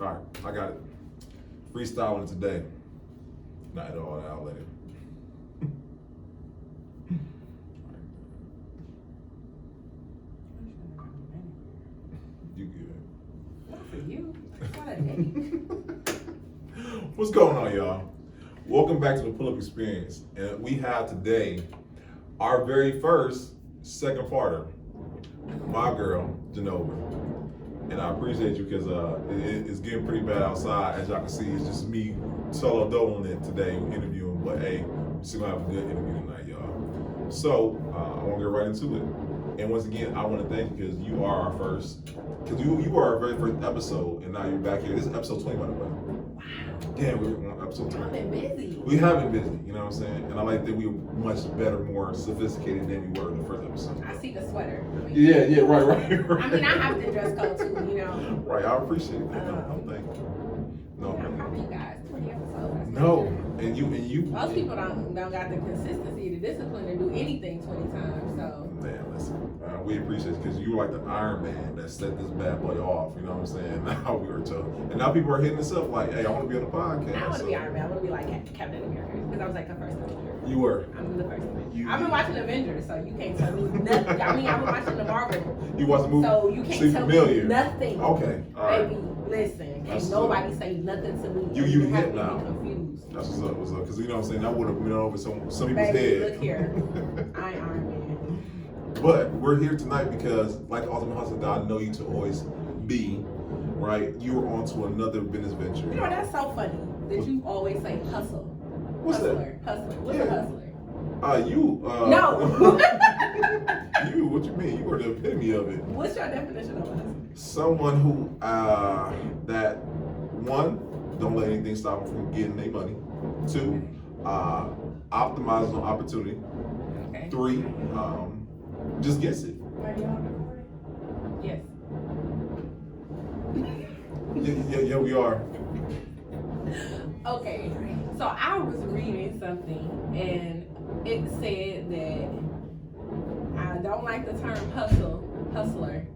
All right, I got it. Freestyling today. Not at all. I'll let it. You good? Not for you. What a name. What's going on, y'all? Welcome back to the Pull Up Experience, and we have today our very first second parter, my girl Jeanova. And I appreciate you because it's getting pretty bad outside. As y'all can see, it's just me solo doling it today, interviewing. But hey, we're still gonna have a good interview tonight, y'all. So I want to get right into it. And once again, I want to thank you because you are our first, because you were our very first episode, and now you're back here. This is episode 20, by the way. Wow. Yeah, we're on episode 20. I've been busy. We have been busy, you know what I'm saying? And I like that we were much better, more sophisticated than we were in the first episode. I see the sweater. Yeah, right. I mean, I have the dress code too, you know. Right, I appreciate that. No, thank you. No, I'm proud of you guys. 20 episodes. no, and you. Most people don't got the consistency, the discipline to do anything 20 times. So. Man, listen, we appreciate it because you were like the Iron Man that set this bad boy off. You know what I'm saying? Now we were told, and now people are hitting us up like, "Hey, I want to be on the podcast." I want to be Iron Man. I want to be like Captain America because I was like the first Avenger. You were. I'm the first one. I've been watching Avengers, so you can't tell me nothing. I mean, I've been watching the Marvel. You watched the movie? So you can't tell familiar. me nothing. Okay, all right. Baby, listen, That's can't nobody say nothing to me. You have hit me now. confused. That's what's up, because you know what I'm saying, that would have been over some people's Baby, head. look here. I ain't Iron Man. But we're here tonight because, like the ultimate hustler that I know you to always be, right? You were on to another business venture. You know, that's so funny that you always say hustle. What's Hustler. What's a hustler? No. No. You, what you mean? You are the epitome of it. What's your definition of a hustler? Someone who, that, one, don't let anything stop them from getting their money. Two, optimizes on opportunity. Okay. Three, just gets it. Are y'all recording? Yes. Yeah, we are. Okay, so I was reading something and it said that I don't like the term hustler,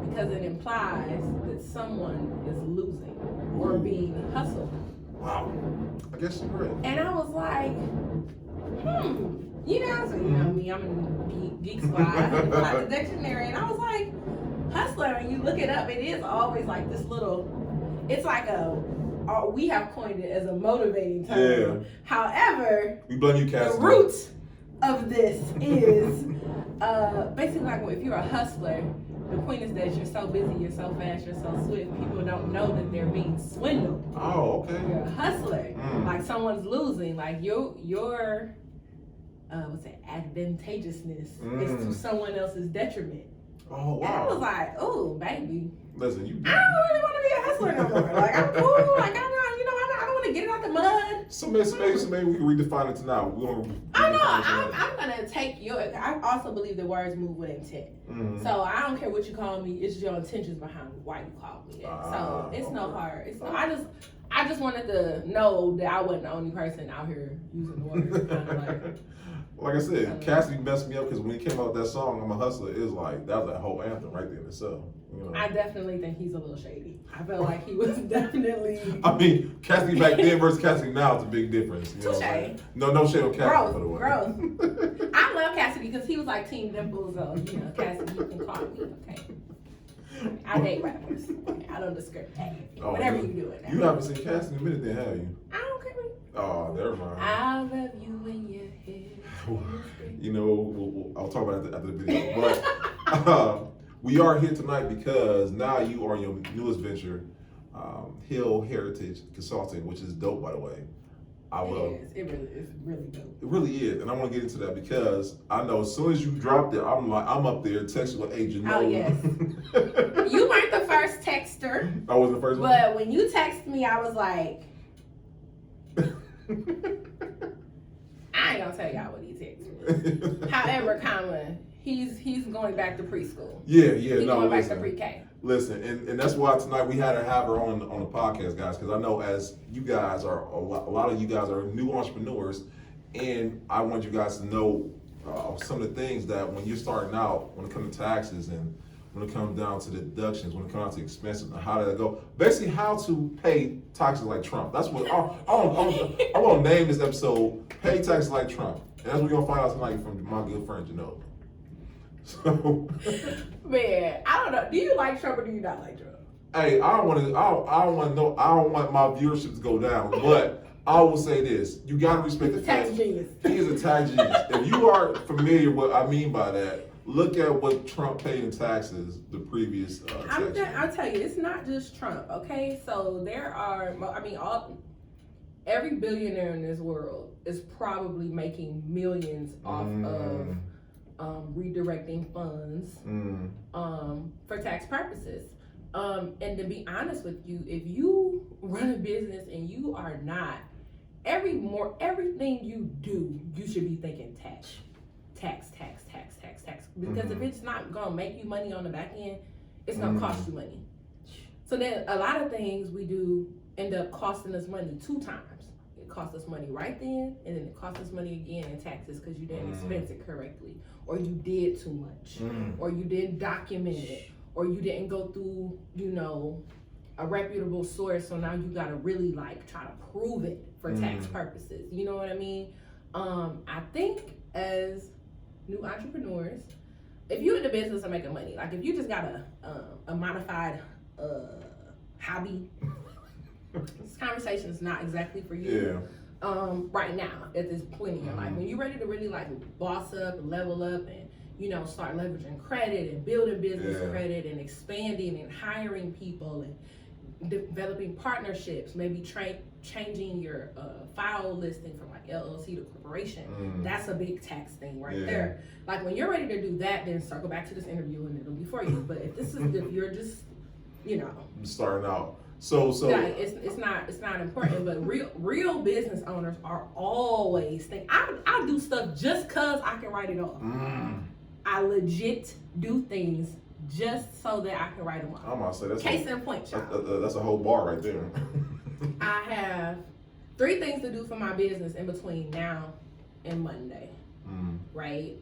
because it implies that someone is losing or being hustled. Wow. I guess you're right. And I was like, you know, so you know me, I'm in Geek Squad, I got the dictionary, and I was like, hustler, when you look it up, it is always like this little, it's like we have coined it as a motivating term. Yeah. However, We blame you, Cassidy. the root of this is basically like if you're a hustler, the point is that you're so busy, you're so fast, you're so swift, people don't know that they're being swindled. Oh, okay. You're a hustler. Like someone's losing, like your what's that, advantageousness is to someone else's detriment. Oh, wow. And I was like, oh, baby. Listen, you. I don't really want to be a hustler no more. Like, I'm cool. Like, I don't want to get it out the mud. So maybe we can redefine it tonight. I know. I'm going to take I also believe that words move with intent. So I don't care what you call me. It's your intentions behind why you called me that. So it's no hard. It's no, I just wanted to know that I wasn't the only person out here using the word. Kind of like I said, Cassidy messed me up because when he came out with that song, "I'm a Hustler," it was like, that was a whole anthem right there in itself. You know? I definitely think he's a little shady. I felt like he was definitely. I mean, Cassidy back then versus Cassidy now is a big difference. You know what I'm saying? No shade on Cassidy, for the way. Growth. I love Cassidy because he was like Team Dimples. You know, Cassidy, you can call me, okay? I date rappers. I don't discriminate. Whatever you do it now. You haven't seen Cassidy in a minute then, have you? I don't care. Oh, never mind. I love you when you're here. You know, I'll talk about it after the video. But we are here tonight because now you are in your newest venture, Hill Heritage Consulting, which is dope, by the way. It really is really dope. It really is, and I want to get into that because I know as soon as you dropped it, I'm up there texting with agent. Oh yes. You weren't the first texter. I wasn't the first one. But when you texted me, I was like, I ain't gonna tell y'all what he texted me. However, he's going back to preschool. Yeah. He's going back to pre-K. Listen, and that's why tonight we had to have her on the podcast, guys, because I know as you guys are a lot of you guys are new entrepreneurs, and I want you guys to know some of the things that when you're starting out, when it comes to taxes and when it comes down to the deductions, when it comes down to expenses, and how that go. Basically, how to pay taxes like Trump. That's what I want to name this episode, Pay Taxes Like Trump. And that's what we're going to find out tonight from my good friend, Jeanova. So. Man, I don't know. Do you like Trump or do you not like Trump? Hey, I don't want my viewership to go down, but I will say this. You got to respect the fact. Tax genius. He is a tax genius. If you are familiar with what I mean by that, look at what Trump paid in taxes the previous I'll tell you, it's not just Trump, okay? So there are, every billionaire in this world is probably making millions off of redirecting funds for tax purposes. And to be honest with you, if you run a business and you are not, everything you do, you should be thinking tax. Because if it's not gonna make you money on the back end, it's gonna cost you money. So then a lot of things we do end up costing us money 2 times. It costs us money right then, and then it costs us money again in taxes because you didn't expense it correctly, or you did too much, or you didn't document it, or you didn't go through, a reputable source. So now you gotta really try to prove it for tax purposes. You know what I mean? I think as new entrepreneurs, if you're in the business of making money, like if you just got a modified hobby, this conversation is not exactly for you. Right now, there's plenty in your life. When you're ready to really boss up and level up and start leveraging credit and building business credit and expanding and hiring people and developing partnerships, maybe changing your file listing from LLC to corporation. That's a big tax thing right there. When you're ready to do that, then circle back to this interview and it'll be for you. But if you're just, starting out. So it's not important, but real business owners are always think I do stuff just cause I can write it off. I legit do things just so that I can write them off. I'm gonna say that's case in point, child. That's a whole bar right there. I have 3 things to do for my business in between now and Monday. Right?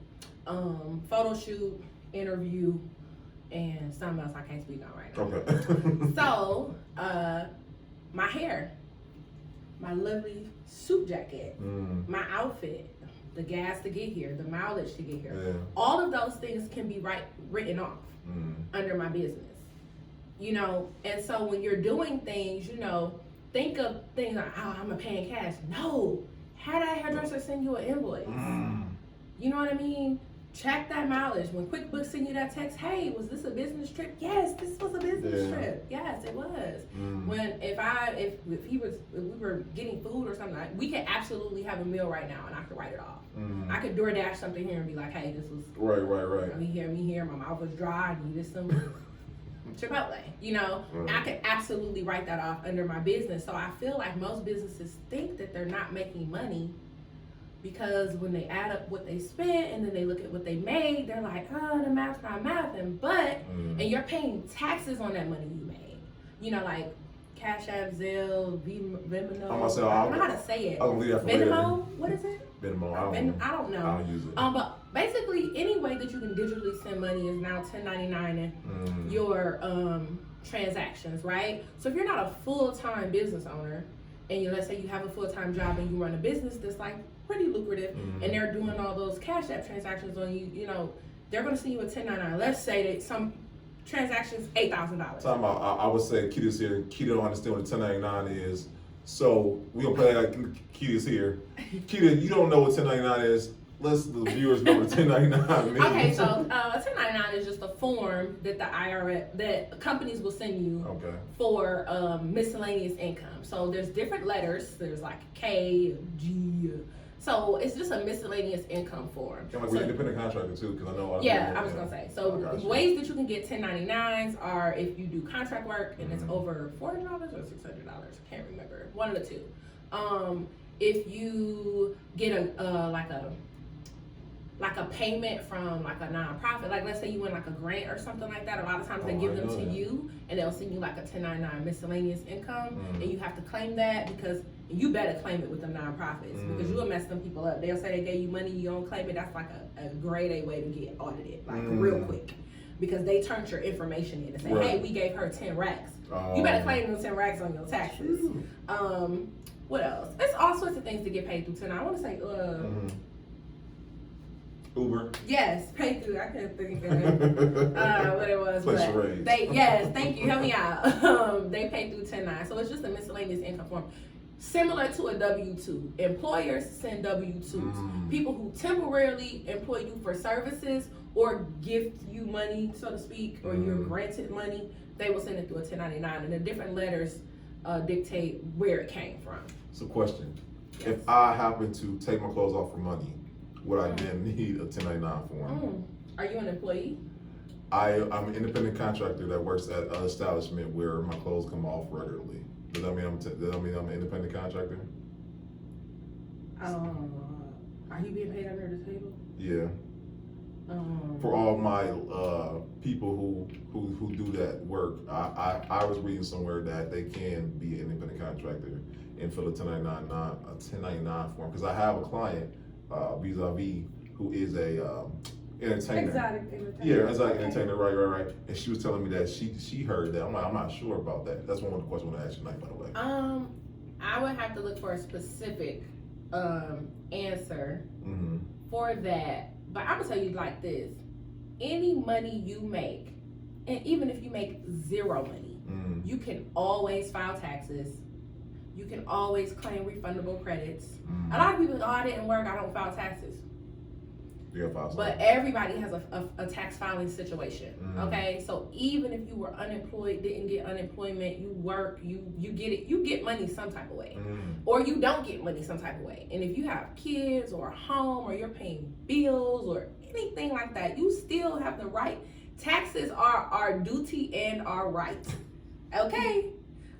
Photo shoot, interview, and something else I can't speak on right now. Okay. So, my hair, my lovely suit jacket, my outfit, the gas to get here, the mileage to get here. All of those things can be written off under my business. And so when you're doing things, think of things like, oh, I'm paying cash. No, have that hairdresser send you an invoice. You know what I mean? Check that mileage. When QuickBooks send you that text, hey, was this a business trip? Yes, this was a business trip. Yes, it was. When if we were getting food or something, we could absolutely have a meal right now, and I could write it off. I could DoorDash something here and be like, hey, this was right. Me here. My mouth was dry. I needed some Chipotle. I could absolutely write that off under my business. So I feel like most businesses think that they're not making money, because when they add up what they spent and then they look at what they made, they're like, oh, the math's not mathing. And you're paying taxes on that money you made. Like Cash App, Zelle, Venmo. I don't know how to say it. Venmo? What is it? Venmo. I don't know. I don't use it. But basically, any way that you can digitally send money is now 1099 in your transactions, right? So if you're not a full-time business owner, and let's say you have a full-time job and you run a business that's pretty lucrative, and they're doing all those Cash App transactions on you, they're going to send you a 1099. Let's say that some transactions $8,000. I would say Kita's here. Kita don't understand what a 1099 is, so we gonna play like Kita's here. Kita, you don't know what 1099 is. Let's the viewers know what 1099 means. Okay, so 1099 is just a form that the IRS, that companies will send you for miscellaneous income. So there's different letters. There's K, G. So it's just a miscellaneous income form. Kind of like independent contractor too, because I know a lot of people. I was gonna say. So ways that you can get 1099s are if you do contract work and it's over $400 or $600. I can't remember. One of the two. If you get a payment from a nonprofit, let's say you win a grant or something like that, a lot of times they give them to you and they'll send you a 1099 miscellaneous income, and you have to claim that, because you better claim it with them nonprofits, because you will mess them people up. They'll say they gave you money, you don't claim it. That's a grade A way to get audited, real quick. because they turned your information in and say, right. hey, we gave her 10 racks. You better claim those 10 racks on your taxes. What else? There's all sorts of things to get paid through 10. I want to say, Uber. Yes, pay through. I can't think of what it was. Place But raise. yes, thank you. Help me out. They pay through 10-9. So it's just a miscellaneous income form. Similar to a W-2. Employers send W-2s. People who temporarily employ you for services or gift you money, so to speak, or you're granted money, they will send it through a 1099. And the different letters dictate where it came from. So question, Yes. if I happen to take my clothes off for money, would I then need a 1099 form? Are you an employee? I'm an independent contractor that works at an establishment where my clothes come off regularly. Does that mean I'm an independent contractor? Are you being paid under the table? Yeah. For all my people who do that work, I was reading somewhere that they can be an independent contractor and fill a 1099 form. Because I have a client, vis-a-vis, who is a entertainer. Exotic entertainer. Yeah, exotic entertainer, right. And she was telling me that she heard that. I'm not sure about that. That's one of the questions I want to ask you tonight, by the way. I would have to look for a specific answer Mm-hmm. for that. But I'm gonna tell you like this: any money you make, and even if you make zero money, you can always file taxes. You can always claim refundable credits. A lot of people go, oh, I didn't work, I don't file taxes. Yeah, file. But everybody has a tax filing situation. Okay, so even if you were unemployed, didn't get unemployment, you work, you get it, you get money some type of way, or you don't get money some type of way. And if you have kids or a home, or you're paying bills or anything like that, you still have the right. Taxes are our duty and our right. Okay.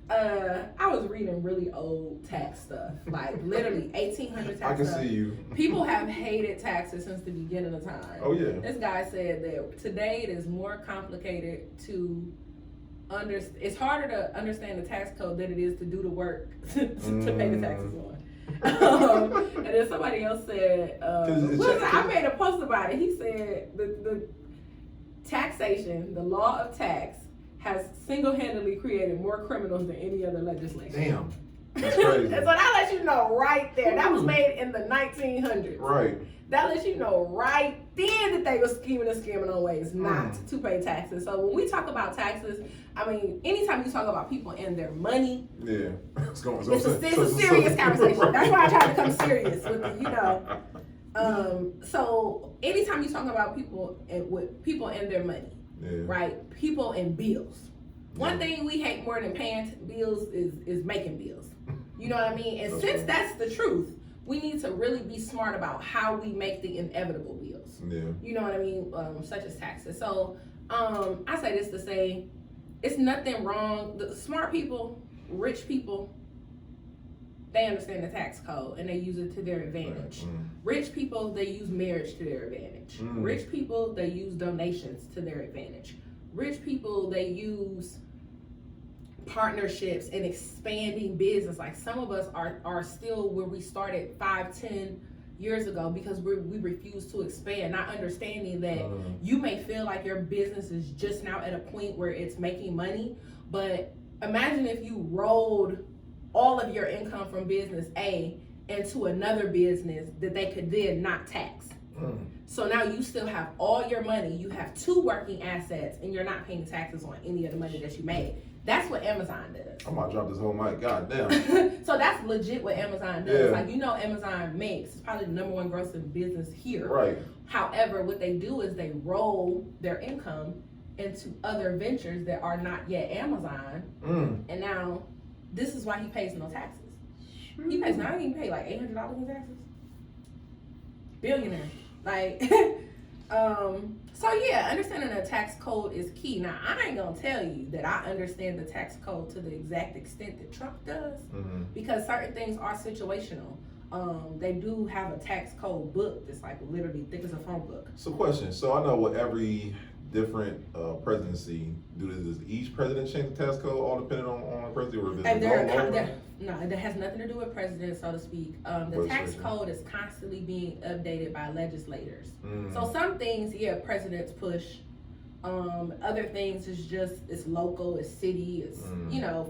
I was reading really old tax stuff, like literally 1800 tax I can stuff. see you. People have hated taxes since the beginning of time. Oh yeah. This guy said that today it is more complicated to understand. It's harder to understand the tax code than it is to do the work to pay the taxes on. And then somebody else said, I made a post about it. He said the taxation, the law of tax, has single-handedly created more criminals than any other legislation. Damn, that's crazy. And so that lets you know right there. That was made in the 1900s. Right. That lets you know right then that they were scheming and scamming on ways not to pay taxes. So when we talk about taxes, I mean, anytime you talk about people and their money, yeah, it's a serious conversation. That's why I try to come serious with it, you know. So anytime you talk about people and their money, right? People and bills. One thing we hate more than paying bills is making bills. You know what I mean? And since that's the truth, we need to really be smart about how we make the inevitable bills. Yeah. You know what I mean? Such as taxes. So I say this to say, it's nothing wrong. The smart people, rich people, they understand the tax code and they use it to their advantage. Rich people, they use marriage to their advantage. Rich people, they use donations to their advantage. Rich people, they use partnerships and expanding business. Like some of us are still where we started 5-10 years ago because we refuse to expand, not understanding that you may feel like your business is just now at a point where it's making money, but imagine if you rolled all of your income from business A into another business that they could then not tax. So now you still have all your money, you have 2 working assets, and you're not paying taxes on any of the money that you made. That's what Amazon does. I'm about to drop this whole mic, god damn. So that's legit what Amazon does. Like, you know, Amazon makes, it's probably the #1 grossing business here. Right. However, what they do is they roll their income into other ventures that are not yet Amazon. And now, this is why he pays no taxes. He pays, now he can pay like $800 in taxes. Billionaire. Like, so yeah, understanding the tax code is key. Now, I ain't gonna tell you that I understand the tax code to the exact extent that Trump does, because certain things are situational. They do have a tax code book that's like literally thick as a phone book. So question, so I know what every different presidency do this. Does each president change the tax code all depending on the presidency, or is it no, it has nothing to do with president, so to speak. The tax code is constantly being updated by legislators. So some things, presidents push, Other things is just, it's local, it's city, it's,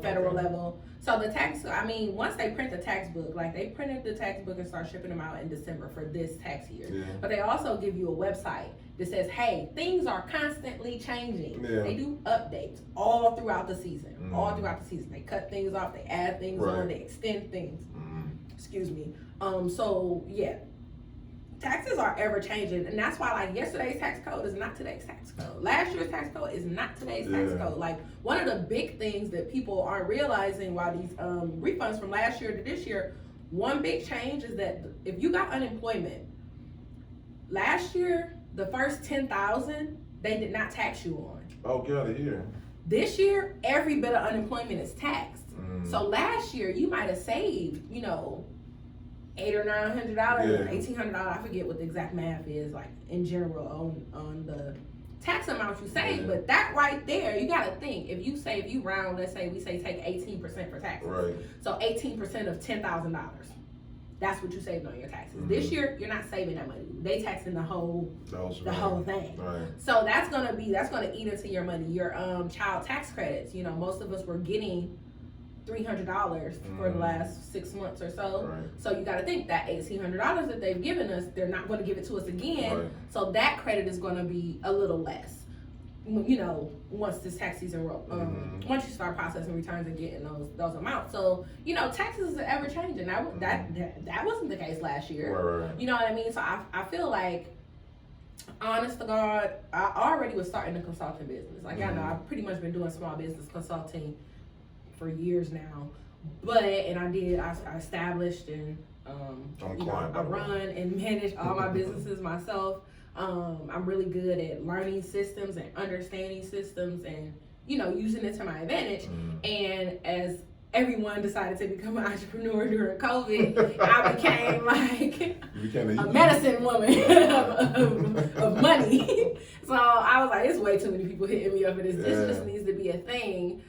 federal level. So the tax, once they print the tax book, like they printed the tax book and start shipping them out in December for this tax year. Yeah. But they also give you a website that says, hey, things are constantly changing. Yeah. They do updates all throughout the season. All throughout the season. They cut things off, they add things on, they extend things. Excuse me. So yeah. Taxes are ever changing, and that's why like yesterday's tax code is not today's tax code. Last year's tax code is not today's tax code. Like one of the big things that people aren't realizing while these refunds from last year to this year, one big change is that if you got unemployment, last year the first 10,000 they did not tax you on. Oh, get out of here. This year every bit of unemployment is taxed. So last year you might have saved, $800 or $900, $1,800. I forget what the exact math is, like in general on the tax amount you save. But that right there, you got to think. If you round, let's say we say take 18% for taxes. Right. So 18% of $10,000. That's what you saved on your taxes. This year, you're not saving that money. They taxing the whole thing. Right. So that's gonna eat into your money. Your child tax credits. Most of us were getting $300 for the last 6 months or so. Right. So you got to think that $1,800 that they've given us, they're not going to give it to us again. Right. So that credit is going to be a little less. Once this tax season once you start processing returns and getting those amounts. So taxes are ever changing. That wasn't the case last year. Right. You know what I mean? So I feel like, honest to God, I already was starting the consulting business. Like y'all know, I've pretty much been doing small business consulting for years now, I established and I run and manage all my businesses myself. I'm really good at learning systems and understanding systems and using it to my advantage. And as everyone decided to become an entrepreneur during COVID, I became like a medicine woman of money. So I was like, it's way too many people hitting me up for this. This just needs to be a thing.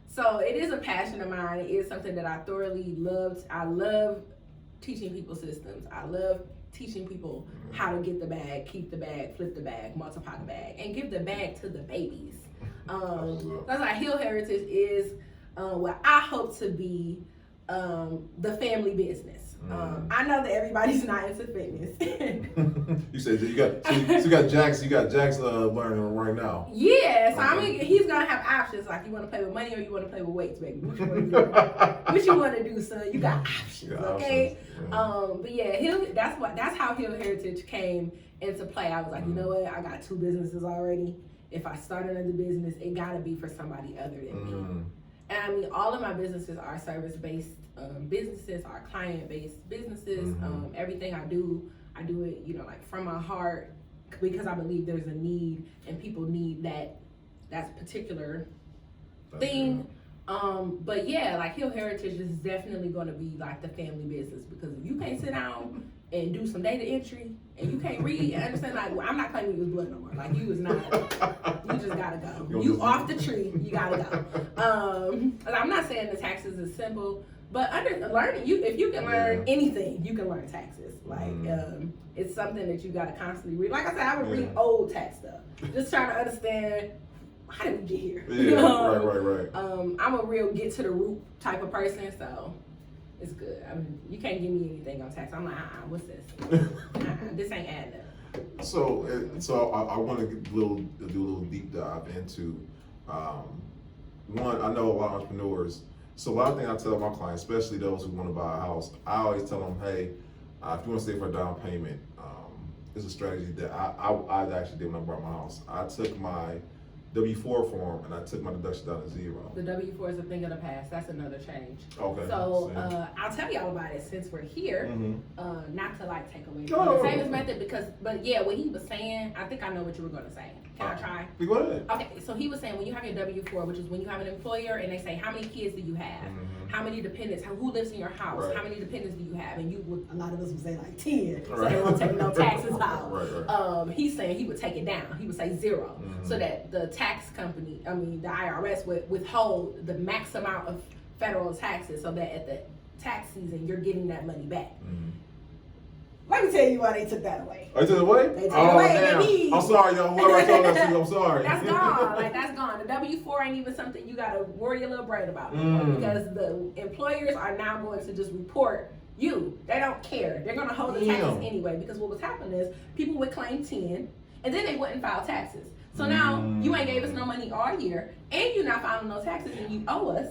So it is a passion of mine. It is something that I thoroughly loved. I love teaching people systems. I love teaching people how to get the bag, keep the bag, flip the bag, multiply the bag, and give the bag to the babies. That's why Hill Heritage is what I hope to be the family business. I know that everybody's not into fitness. You said you got Jax learning right now. Yeah, so he's gonna have options. Like, you want to play with money or you want to play with weights, baby? What you want to do? What you want to do, son? You got options, okay? But yeah, that's how Hill Heritage came into play. I was like, you know what? I got 2 businesses already. If I start another business, it gotta be for somebody other than me. And all of my businesses are service-based businesses, are client-based businesses. Everything I do it, like from my heart, because I believe there's a need and people need that particular thing. But yeah, like Hill Heritage is definitely going to be like the family business, because if you can't sit down and do some data entry and you can't read and understand, like, well, I'm not claiming you was blood no more. Like, you was not. You just gotta go. You off the tree. You gotta go. I'm not saying the taxes is simple, but if you can learn anything, you can learn taxes. Like, it's something that you gotta constantly read. Like I said, I would read old tax stuff, just trying to understand, how did we get here? Yeah, right. I'm a real get to the root type of person, so it's good. You can't give me anything on tax. I'm like, what's this? This ain't adding up. So I want to do a little deep dive into one. I know a lot of entrepreneurs. So a lot of things I tell my clients, especially those who want to buy a house, I always tell them, hey, if you want to save for a down payment, it's a strategy that I actually did when I bought my house. I took my W-4 form and I took my deduction down to 0. The W-4 is a thing of the past. That's another change. Okay. So I'll tell y'all about it since we're here. Not to like take away from the savings method, but yeah, what he was saying, I think I know what you were going to say. Can I try? Go ahead. Okay, so he was saying when you have your W-4, which is when you have an employer and they say, how many kids do you have? How many dependents? Who lives in your house? Right. How many dependents do you have? And a lot of us would say like 10, so they won't take no taxes out. Right. He's saying he would take it down. He would say 0, so that the tax company, the IRS would withhold the max amount of federal taxes, so that at the tax season you're getting that money back. Let me tell you why they took that away. Oh, they took it away? They took it away. Damn. I'm sorry, y'all. Whoever I told that to, I'm sorry. That's gone. Like, that's gone. The W-4 ain't even something you got to worry a little brain about because the employers are now going to just report you. They don't care. They're going to hold the taxes anyway because what was happening is people would claim 10 and then they wouldn't file taxes. So now you ain't gave us no money all year and you're not filing no taxes and you owe us.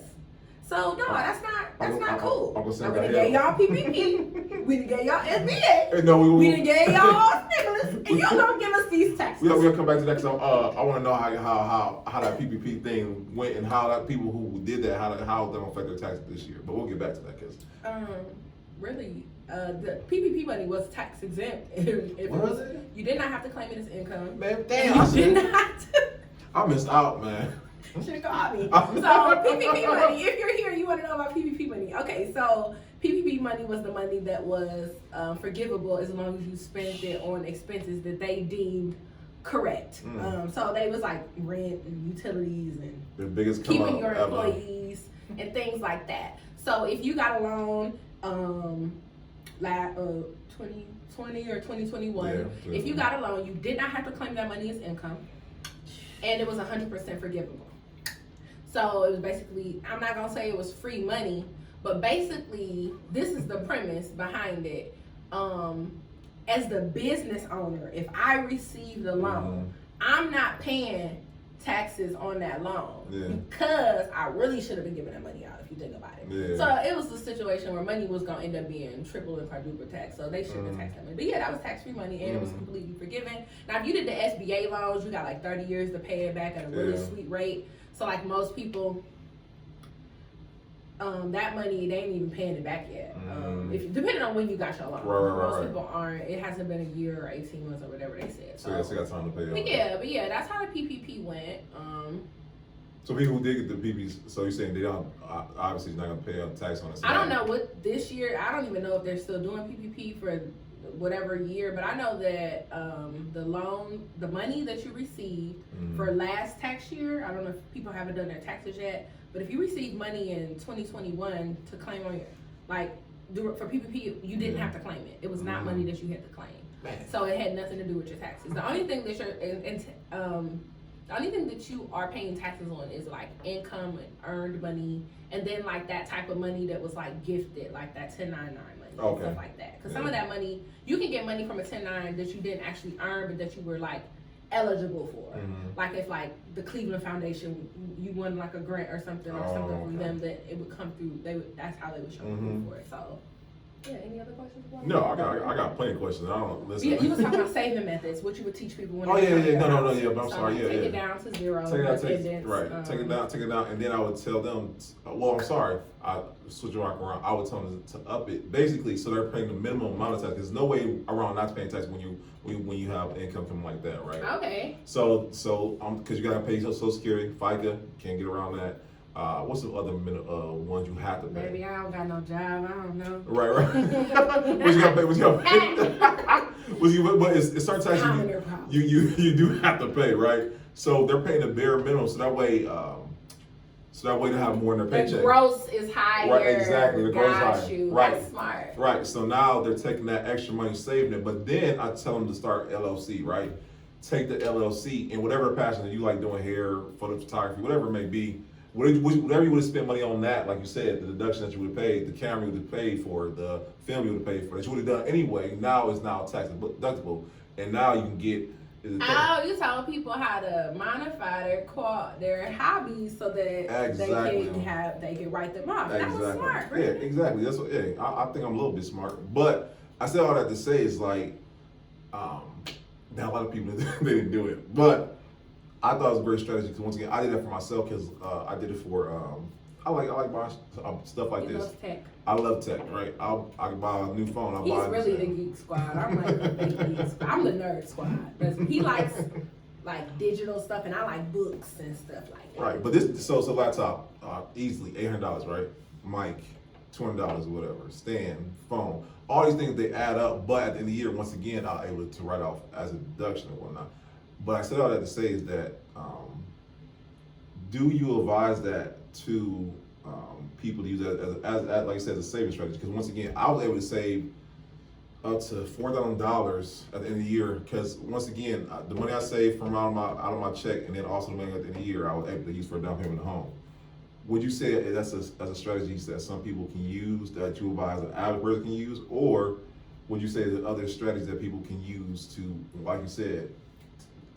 So no, that's not cool. We done gave y'all PPP. We done gave y'all SBA. No, we done gave y'all stimulus, and you don't give us these taxes. We'll come back to that because I want to know how that PPP thing went and how that people who did that how that affect their taxes this year. But we'll get back to that because really, the PPP money was tax exempt. If was it? You did not have to claim it as income. Man, damn! You did not. I missed out, man. Should have called me. So PPP money, if you're here, you want to know about PPP money. Okay, so PPP money was the money that was forgivable as long as you spent it on expenses that they deemed correct. So they was like rent and utilities and the biggest keeping your employees and things like that. So if you got a loan, 2020 or 2021, if you got a loan, you did not have to claim that money as income, and it was 100% forgivable. So it was basically, I'm not gonna say it was free money, but basically this is the premise behind it. As the business owner, if I receive the loan, I'm not paying taxes on that loan because I really should have been giving that money out if you think about it. So it was a situation where money was gonna end up being triple and quadruple tax, so they shouldn't have taxed that money. But yeah, that was tax-free money and it was completely forgiven. Now if you did the SBA loans, you got like 30 years to pay it back at a really sweet rate. So like most people, that money, they ain't even paying it back yet. If depending on when you got your loan. Most people aren't. It hasn't been a year or 18 months or whatever they said. So you got time to pay off. But yeah, that's how the PPP went. So people who did get the PPP, so you're saying they don't, obviously not going to pay a tax on it. I don't know what this year, I don't even know if they're still doing PPP for whatever year, but I know that the money that you received for last tax year, I don't know if people haven't done their taxes yet, but if you received money in 2021 to claim on your, for PPP, you didn't have to claim it. It was not money that you had to claim. So it had nothing to do with your taxes. The only thing that the only thing that you are paying taxes on is like income and earned money, and then like that type of money that was like gifted, like that 1099 money and stuff like that. Because some of that money, you can get money from a 1099 that you didn't actually earn, but that you were like eligible for. Like if like the Cleveland Foundation, you won like a grant or something from them, that it would come through. That's how they would show you for it. So. Yeah, any other questions? No, I got plenty of questions. I don't listen. You was talking about saving methods, what you would teach people when no, but I'm sorry, take it down to zero. Take it down, and then I would tell them, well, I'm sorry, I switch it around. I would tell them to up it, basically, so they're paying the minimum amount of tax. There's no way around not paying tax when you have income coming like that, right? Okay. So because you gotta pay Social Security, FICA, can't get around that. What's the other ones you have to pay? Baby, I don't got no job. I don't know. Right. What you gotta pay? But it's certain taxes you do have to pay, right? So they're paying the bare minimum, so that way they have more in their paycheck. The gross is higher. Right, exactly. The gross is higher. Right. That's smart. Right. So now they're taking that extra money, saving it. But then I tell them to start LLC, right? Take the LLC and whatever passion that you like doing, hair, photo, photography, whatever it may be. Whatever you would have spent money on that, like you said, the deduction that you would have paid, the camera you would have paid for, the film you would have paid for, that you would have done anyway, now is now tax deductible. And now you can get... Oh, you telling people how to modify their hobbies so that they can write them off. That was smart, right? Yeah, exactly. That's what. Yeah, I think I'm a little bit smart. But I said all that to say is like, now a lot of people they didn't do it, but I thought it was a great strategy because once again, I did that for myself because I did it for I like buying stuff like this. Love tech. I love tech, right? I can buy a new phone. He's really the geek squad. I'm like the big geek squad. I'm the nerd squad. He likes like digital stuff, and I like books and stuff like that. Right, but this so laptop easily $800, right? Mic, $20 or whatever. Stand, phone, all these things they add up. But at the end of the year, once again, I'm able to write off as a deduction and whatnot. But I said all that to say is that, do you advise that to people to use that as like I said, as a saving strategy? Because once again, I was able to save up to $4,000 at the end of the year, because once again, the money I save from out of my check, and then also the money at the end of the year, I was able to use for a down payment of home. Would you say that's a strategy that some people can use, that you advise an average person can use, or would you say that other strategies that people can use to, like you said,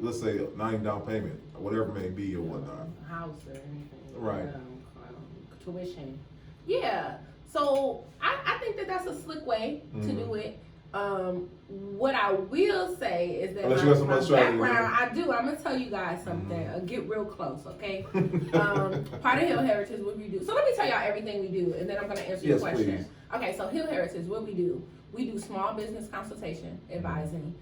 let's say 90 down payment, whatever it may be or whatnot? House or anything. Right. Tuition. Yeah. So I think that's a slick way to do it. What I will say is that my background, I do. I'm gonna tell you guys something. Get real close, okay? Part of Hill Heritage, what we do. So let me tell y'all everything we do, and then I'm gonna answer your question. Please. Okay, so Hill Heritage, what we do small business consultation, advising,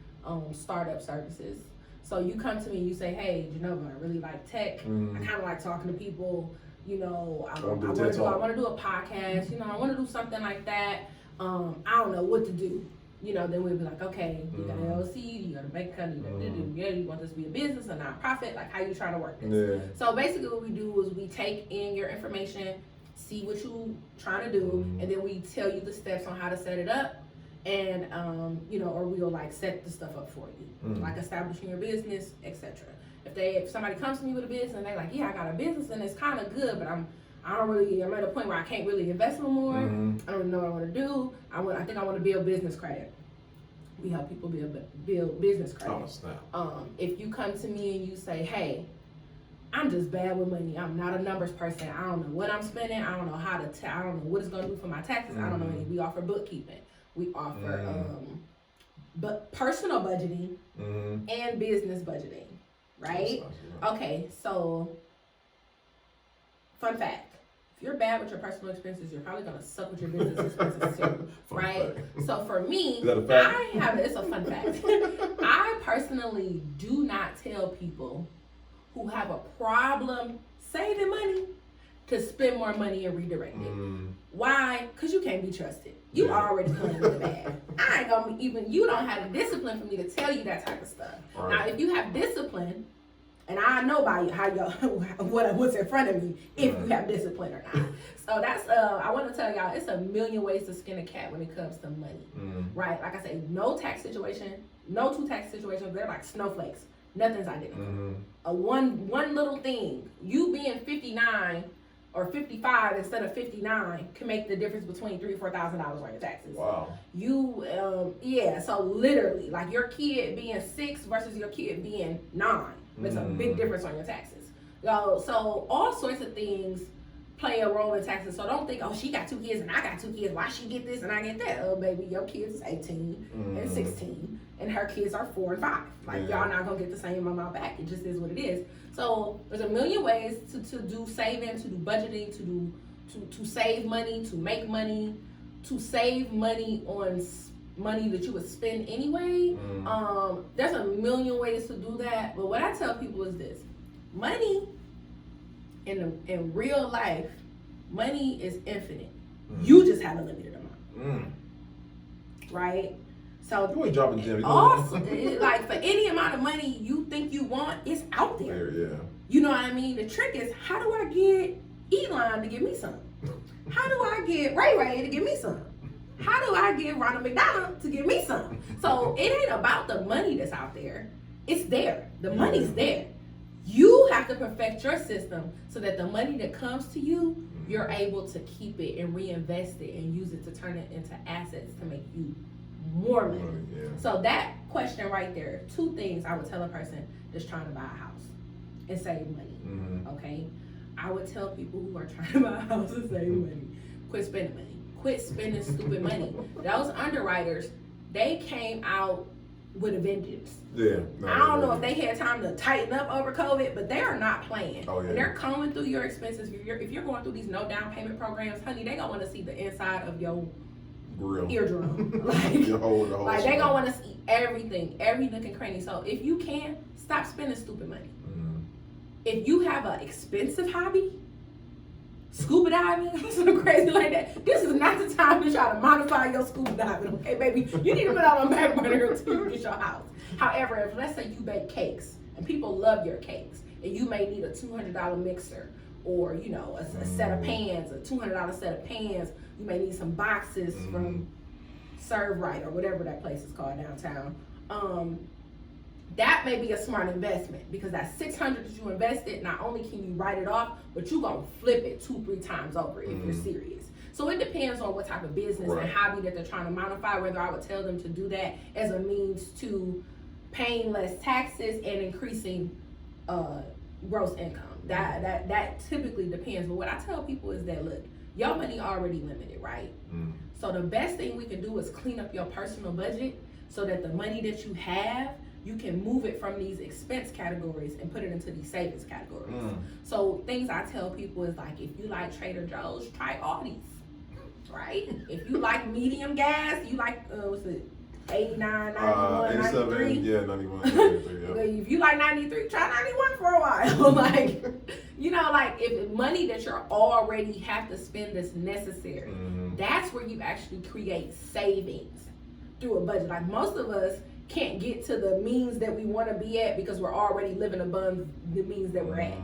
startup services. So you come to me, you say, hey, Jeanova, I really like tech. I kind of like talking to people. You know, I want to do a podcast. You know, I want to do something like that. I don't know what to do. You know, then we'll be like, okay, you got an LLC, you got a bank account, you want this to be a business, a nonprofit, like how you trying to work this? Yeah. So basically what we do is we take in your information, see what you trying to do, and then we tell you the steps on how to set it up, and you know, or we'll like set the stuff up for you, like establishing your business, etc. If somebody comes to me with a business and they're like, yeah, I got a business and it's kind of good, but I'm at a point where I can't really invest no more. I don't even know what I want to do. I think I want to build business credit. We help people build business credit. If you come to me and you say, hey, I'm just bad with money. I'm not a numbers person. I don't know what I'm spending. I don't know how to. I don't know what it's going to do for my taxes. I don't know anything. We offer bookkeeping. We offer but personal budgeting and business budgeting. Right? Okay, so fun fact. If you're bad with your personal expenses, you're probably gonna suck with your business expenses too. Right? So for me, it's a fun fact. I personally do not tell people who have a problem saving money to spend more money and redirect it. Why? Because you can't be trusted. You already playing with the bad. I ain't gonna you don't have the discipline for me to tell you that type of stuff. Right. Now, if you have discipline, and I know by how what's in front of me, if you have discipline or not. So that's I want to tell y'all, it's a million ways to skin a cat when it comes to money. Right? Like I say, no two tax situations, they're like snowflakes. Nothing's identical. One little thing, you being 59 or 55 instead of 59 can make the difference between $3,000 or $4,000 on your taxes. Wow. So literally, like your kid being 6 versus your kid being 9 makes a big difference on your taxes. So all sorts of things play a role in taxes. So don't think, oh, she got 2 kids and I got 2 kids. Why she get this and I get that? Oh, baby, your kids is 18 and 16 and her kids are 4 and 5. Like y'all not gonna get the same amount back. It just is what it is. So there's a million ways to do saving, to do budgeting, to save money, to make money, to save money on money that you would spend anyway. There's a million ways to do that. But what I tell people is this: money in real life, money is infinite. You just have a limited amount. Right? So you ain't dropping Jimmy. Also, like for any amount of money you think you want, it's out there. Yeah. You know what I mean? The trick is, how do I get Elon to give me some? How do I get Ray to give me some? How do I get Ronald McDonald to give me some? So it ain't about the money that's out there. It's there. The money's there. You have to perfect your system so that the money that comes to you, you're able to keep it and reinvest it and use it to turn it into assets to make you more money. So that question right there, 2 things I would tell a person that's trying to buy a house and save money. Okay? I would tell people who are trying to buy a house and save money, quit spending money. Quit spending stupid money. Those underwriters, they came out with a vengeance. I don't know if they had time to tighten up over COVID, but they are not playing. And they're combing through your expenses. If you're going through these no down payment programs, honey, they gonna want to see the inside of your grill, eardrum. Like they gonna want to see everything, every nook and cranny. So if you can, stop spending stupid money. If you have an expensive hobby, scuba diving, something crazy like that, this is not the time to try to modify your scuba diving, okay, baby? You need to put out on back burner until you get your house. However, if let's say you bake cakes and people love your cakes, and you may need a $200 mixer, or you know, a set of pans, a $200 set of pans. You may need some boxes from Serve Right or whatever that place is called downtown. That may be a smart investment because that $600 that you invested, not only can you write it off, but you're gonna flip it 2-3 times over if you're serious. So it depends on what type of business and hobby that they're trying to modify, whether I would tell them to do that as a means to paying less taxes and increasing gross income. That typically depends. But what I tell people is that, look, your money already limited, right? So the best thing we can do is clean up your personal budget so that the money that you have, you can move it from these expense categories and put it into these savings categories. So things I tell people is like, if you like Trader Joe's, try Aldi's, right? If you like medium gas, you like, what's it, 89, 91, 93? Yeah, 91, 93, yeah. If you like 93, try 91 for a while. Like, you know, like if money that you're already have to spend is necessary, that's where you actually create savings through a budget. Like most of us can't get to the means that we want to be at because we're already living above the means that we're at.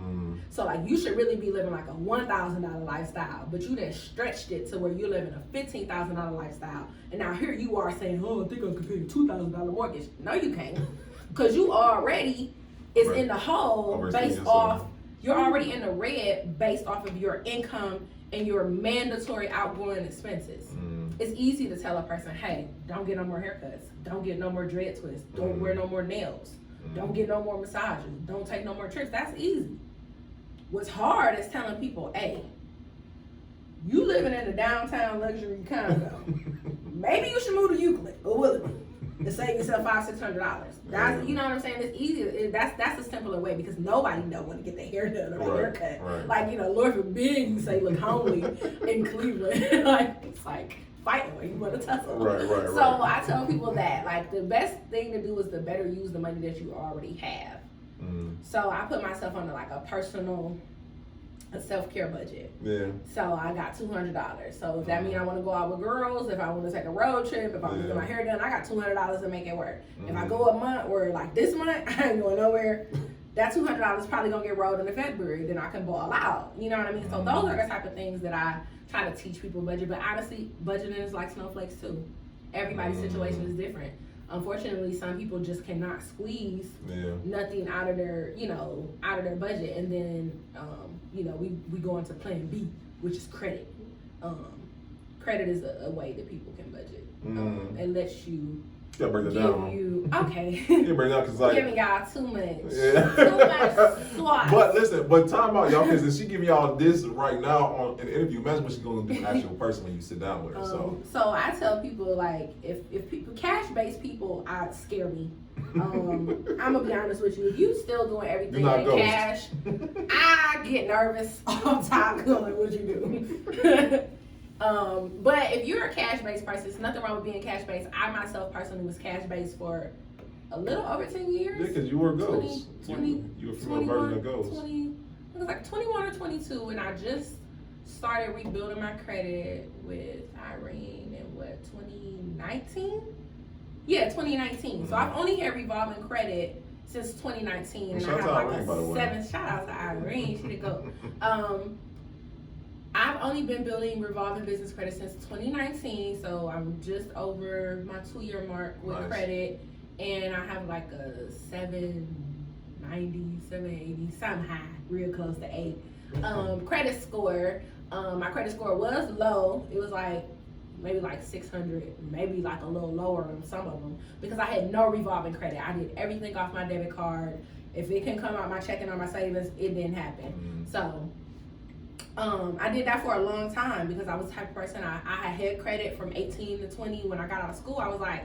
So like you should really be living like a $1,000 lifestyle, but you then stretched it to where you're living a $15,000 lifestyle. And now here you are saying, oh, I think I could pay a $2,000 mortgage. No, you can't. Because you already is in the hole based off, you're already in the red based off of your income and your mandatory outgoing expenses. It's easy to tell a person, hey, don't get no more haircuts. Don't get no more dread twists. Don't wear no more nails. Don't get no more massages. Don't take no more trips. That's easy. What's hard is telling people, hey, you living in a downtown luxury condo. Maybe you should move to Euclid or Willoughby and save yourself $500-600. That's, you know what I'm saying? It's easy. That's a simpler way because nobody know when to get their hair done or their haircut. Like, you know, Lord forbid you say look homely in Cleveland. Like, it's like fighting when you want to tussle. So I tell people that, like, the best thing to do is to better use the money that you already have. So I put myself under like a personal self-care budget. So I got $200. So if that means I want to go out with girls, if I want to take a road trip, if I want to get my hair done, I got $200 to make it work. If I go a month or like this month, I ain't going nowhere. That $200 probably gonna get rolled into February. Then I can ball out. You know what I mean? So those are the type of things that I try to teach people budget. But honestly, budgeting is like snowflakes too. Everybody's situation is different. Unfortunately, some people just cannot squeeze nothing out of their, out of their budget, and then, we go into plan B, which is credit. Credit is a way that people can budget. It lets you break it down. Okay. You break it down because like giving y'all too much swat. But listen, time out, y'all, because she giving y'all this right now on an interview. Imagine what she's going to do actual person when you sit down with her. So I tell people like if people cash-based people scare me. I'm gonna be honest with you. If you still doing everything in cash, I get nervous all the time. Going, what you do? But if you're a cash-based person, there's nothing wrong with being cash-based. I myself personally was cash-based for a little over 10 years. Yeah, because you were Ghost. You were from a version of Ghost. It was like 21 or 22, and I just started rebuilding my credit with Irene in 2019? Yeah, 2019. So I've only had revolving credit since 2019, and I have like a 7. Shout out to Irene. She did go. I've only been building revolving business credit since 2019, so I'm just over my 2-year mark with credit, and I have like a 790, 780, something high, real close to 8. Credit score, my credit score was low. It was like maybe like 600, maybe like a little lower on some of them, because I had no revolving credit. I did everything off my debit card. If it can come out my checking or my savings, it didn't happen. So I did that for a long time because I was the type of person, I had credit from 18 to 20. When I got out of school, I was like,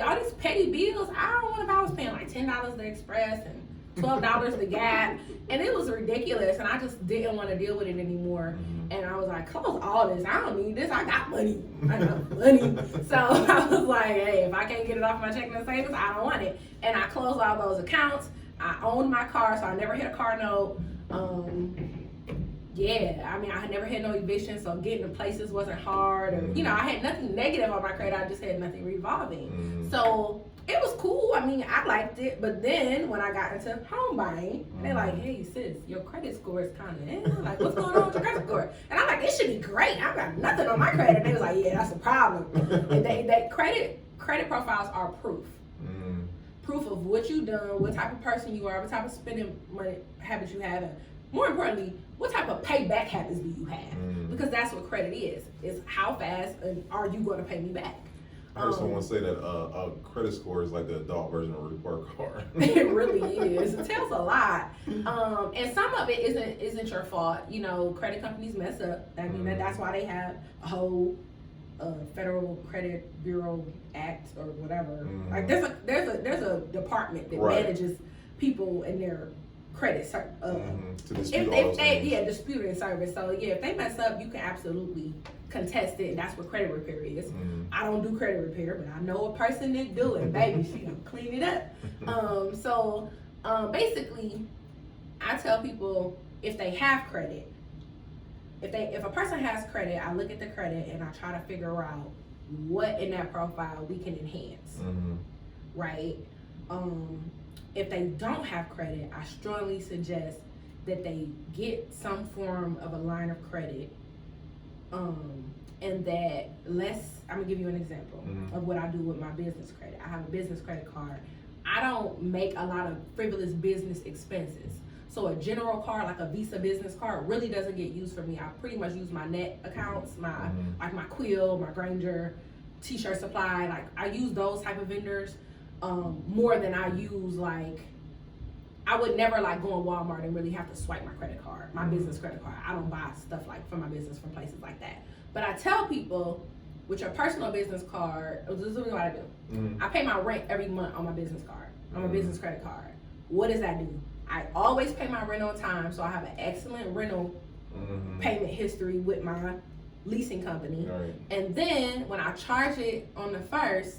all these petty bills, I don't want. If I was paying like $10 to Express and $12 to Gap, and it was ridiculous, and I just didn't want to deal with it anymore. And I was like, close all this. I don't need this. I got money. So I was like, hey, if I can't get it off my checking and savings, I don't want it. And I closed all those accounts. I owned my car, so I never hit a car note. I had never had no eviction, so getting to places wasn't hard. Or, I had nothing negative on my credit. I just had nothing revolving. So it was cool. I mean, I liked it. But then when I got into home buying, they're like, hey, sis, your credit score is kind of, like, what's going on with your credit score? And I'm like, it should be great. I've got nothing on my credit. And they was like, yeah, that's a problem. And they credit profiles are proof. Proof of what you've done, what type of person you are, what type of spending money habits you have, and more importantly, what type of payback habits do you have? Because that's what credit is how fast are you going to pay me back? I heard someone say that a credit score is like the adult version of a report card. It really is. It tells a lot, and some of it isn't your fault. You know, credit companies mess up. I mean, that's why they have a whole Federal Credit Bureau Act or whatever. Like there's a department that manages people and their credit to dispute all those things. Disputing service. So yeah, if they mess up, you can absolutely contest it, and that's what credit repair is. I don't do credit repair, but I know a person that do it. Baby, she gonna clean it up. Basically, I tell people if they have credit, if a person has credit, I look at the credit and I try to figure out what in that profile we can enhance, right? If they don't have credit, I strongly suggest that they get some form of a line of credit, and that I'm gonna give you an example of what I do with my business credit. I have a business credit card. I don't make a lot of frivolous business expenses. So a general card, like a Visa business card, really doesn't get used for me. I pretty much use my net accounts, like my Quill, my Granger, T-shirt supply. Like I use those type of vendors more than I use like, I would never like go in Walmart and really have to swipe my credit card, my business credit card. I don't buy stuff like for my business from places like that. But I tell people with your personal business card, this is what I do. I pay my rent every month on my business card, on my business credit card. What does that do? I always pay my rent on time, so I have an excellent rental payment history with my leasing company. Right. And then when I charge it on the 1st,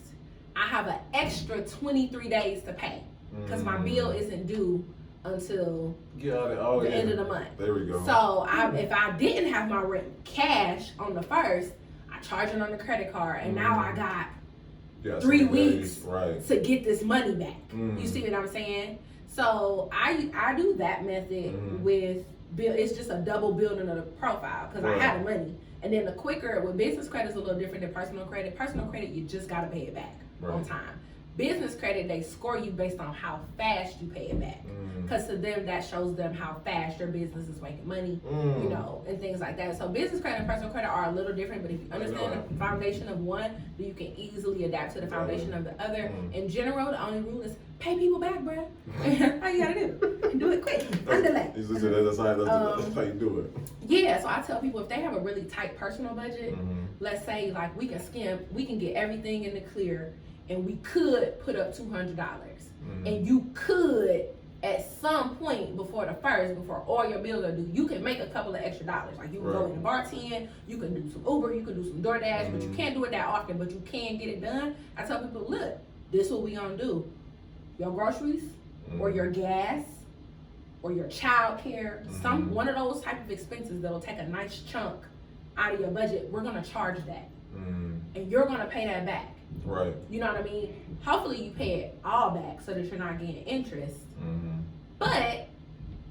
I have an extra 23 days to pay because my bill isn't due until the end of the month. There we go. So if I didn't have my rent cash on the 1st, I charge it on the credit card, and now I got 3 weeks to get this money back. You see what I'm saying? So I do that method with bill. It's just a double building of the profile because I have the money. And then the quicker with business credit is a little different than personal credit. Personal credit, you just got to pay it back on time. Business credit, they score you based on how fast you pay it back. Because to them, that shows them how fast your business is making money, you know, and things like that. So business credit and personal credit are a little different, but if you understand the foundation of one, then you can easily adapt to the foundation of the other. In general, the only rule is pay people back, bruh. How you gotta do? And do it quick. Underlay. That's how you do it. Yeah, so I tell people if they have a really tight personal budget, let's say like we can get everything in the clear, and we could put up $200, and you could at some point before the 1st, before all your bills are due, you can make a couple of extra dollars. Like you can go in the bartend, you can do some Uber, you can do some DoorDash, but you can't do it that often, but you can get it done. I tell people, look, this is what we gonna do. Your groceries, or your gas, or your child care, one of those type of expenses that'll take a nice chunk out of your budget, we're gonna charge that. And you're gonna pay that back. Right. You know what I mean? Hopefully you pay it all back so that you're not getting interest. But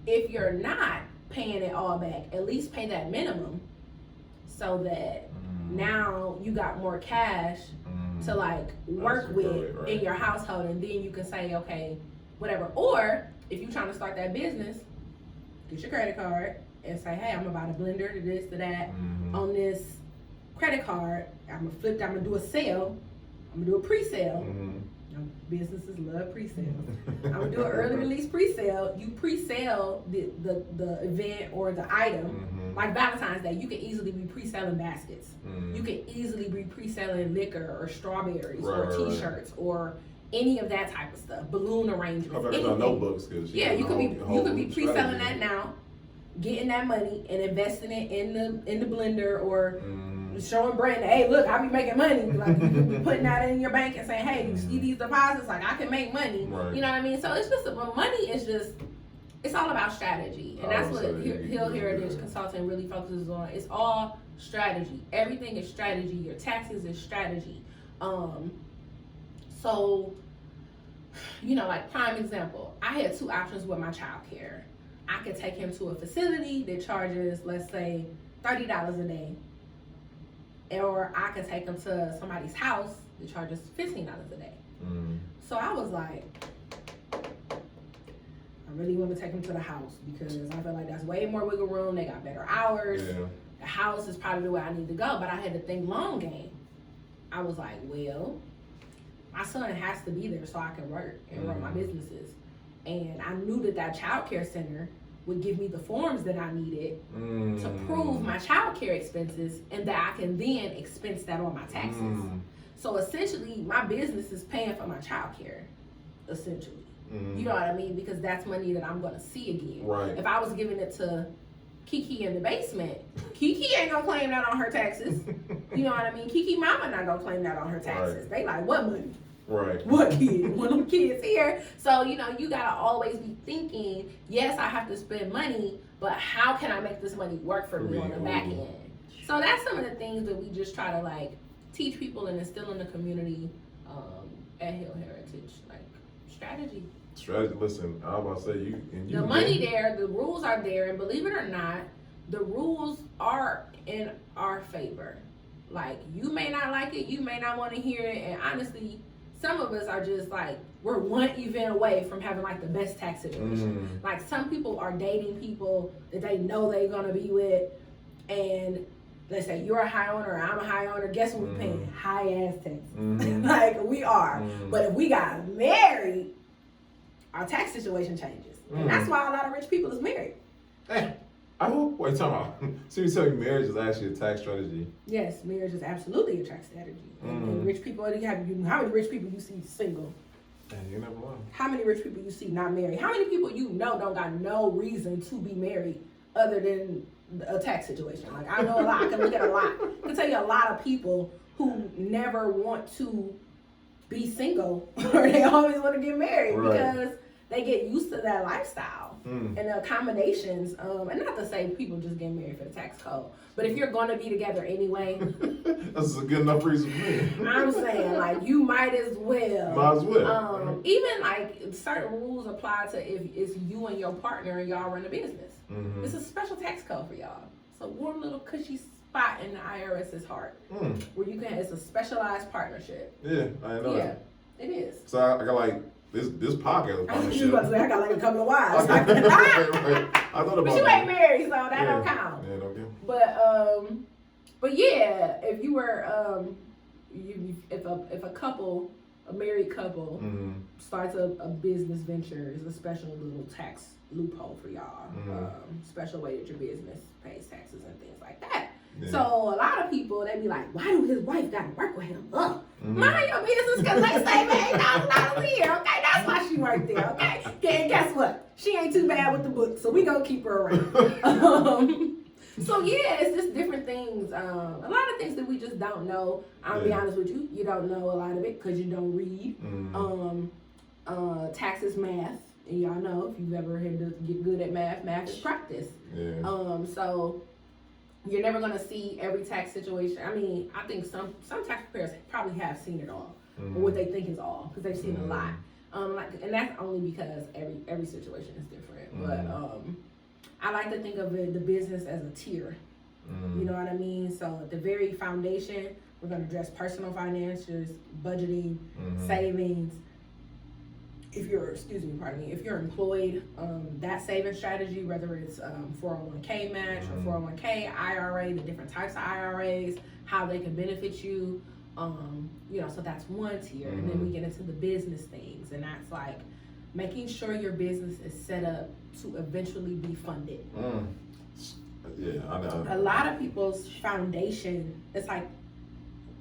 if you're not paying it all back, at least pay that minimum so that now you got more cash to like work with in your household, and then you can say, okay, whatever. Or if you're trying to start that business, get your credit card and say, hey, I'm gonna buy the blender, to this, to that, on this credit card. I'm gonna do a sale. I'm gonna do a pre-sale. Businesses love pre-sales. I'm gonna do an early release pre-sale. You pre-sale the event or the item, like Valentine's Day. You can easily be pre-selling baskets. You can easily be pre-selling liquor or strawberries or T-shirts or any of that type of stuff. Balloon arrangements. Notebooks. You could be pre-selling that now, getting that money and investing it in the blender or showing Brandon, hey, look, I be making money. Like you be putting that in your bank and saying, hey, you see these deposits, like I can make money. Right. You know what I mean? So it's just money is just, it's all about strategy, and that's what Hill Heritage Consulting really focuses on. It's all strategy. Everything is strategy. Your taxes is strategy. So you know, like prime example, I had 2 options with my child care. I could take him to a facility that charges, let's say, $30 a day. Or I could take him to somebody's house that charges $15 a day. So I was like, I really want to take him to the house because I feel like that's way more wiggle room. They got better hours. Yeah. The house is probably the way I need to go. But I had to think long game. I was like, well, my son has to be there so I can work and run my businesses. And I knew that child care center would give me the forms that I needed to prove my child care expenses, and that I can then expense that on my taxes. So essentially, my business is paying for my child care, essentially. You know what I mean? Because that's money that I'm gonna see again. Right. If I was giving it to Kiki in the basement, Kiki ain't gonna claim that on her taxes. You know what I mean? Kiki mama not gonna claim that on her taxes. Right. They like, what money? Right. What kid? One of them kids here. So, you know, you gotta always be thinking, yes, I have to spend money, but how can I make this money work for me on the back end? So that's some of the things that we just try to like teach people and instill in the community at Hill Heritage, like strategy. Listen, I was about to say you. The money there, the rules are there, and believe it or not, the rules are in our favor. Like, you may not like it, you may not want to hear it, and honestly, some of us are just like, we're one event away from having like the best tax situation. Like, some people are dating people that they know they're gonna be with, and let's say you're a high owner, I'm a high owner, guess what we're paying? High ass taxes. Like, we are. But if we got married, our tax situation changes. And that's why a lot of rich people is married. Hey, I hope, wait, talking about, so you tell me marriage is actually a tax strategy? Yes, marriage is absolutely a tax strategy. And rich people, how many rich people you see single? And you never know. How many rich people you see not married? How many people you know don't got no reason to be married other than a tax situation? Like, I know a lot. I can look at a lot. I can tell you a lot of people who never want to be single or they always want to get married because they get used to that lifestyle and the accommodations. And not to say people just get married for the tax code, but if you're going to be together anyway, that's a good enough reason for me. I'm saying, like, you might as well. Might as well. Even like certain rules apply to if it's you and your partner and y'all run a business. It's a special tax code for y'all. It's a warm little cushy spot in the IRS's heart where you can. It's a specialized partnership. Yeah, I know. Yeah, it is. So I got like this podcast partnership. You about to say I got like a couple of wives. I thought about. But you ain't married, so that don't count. Yeah, don't count. But yeah, if you were if a couple, a married couple, starts a business venture, is a special little tax loophole for y'all. Special way that your business pays taxes and things like that. Yeah. So a lot of people, they be like, why do his wife gotta work with him? Mind your business, because they say $8,000 a year, okay? That's why she worked there, okay? And guess what? She ain't too bad with the book, so we gonna keep her around. So yeah, it's just different things. A lot of things that we just don't know. I'll be honest with you, you don't know a lot of it because you don't read. Taxes, math, and y'all know if you've ever had to get good at math is practice. Yeah. So you're never gonna see every tax situation. I mean, I think some tax preparers probably have seen it all, or what they think is all, because they've seen a lot. And that's only because every situation is different. But I like to think of the business as a tier. You know what I mean? So at the very foundation, we're gonna address personal finances, budgeting, savings. If you're employed, that saving strategy, whether it's 401k match or 401k, IRA, the different types of IRAs, how they can benefit you, so that's one tier. And then we get into the business things, and that's like making sure your business is set up to eventually be funded. Yeah, I know. A lot of people's foundation, it's like,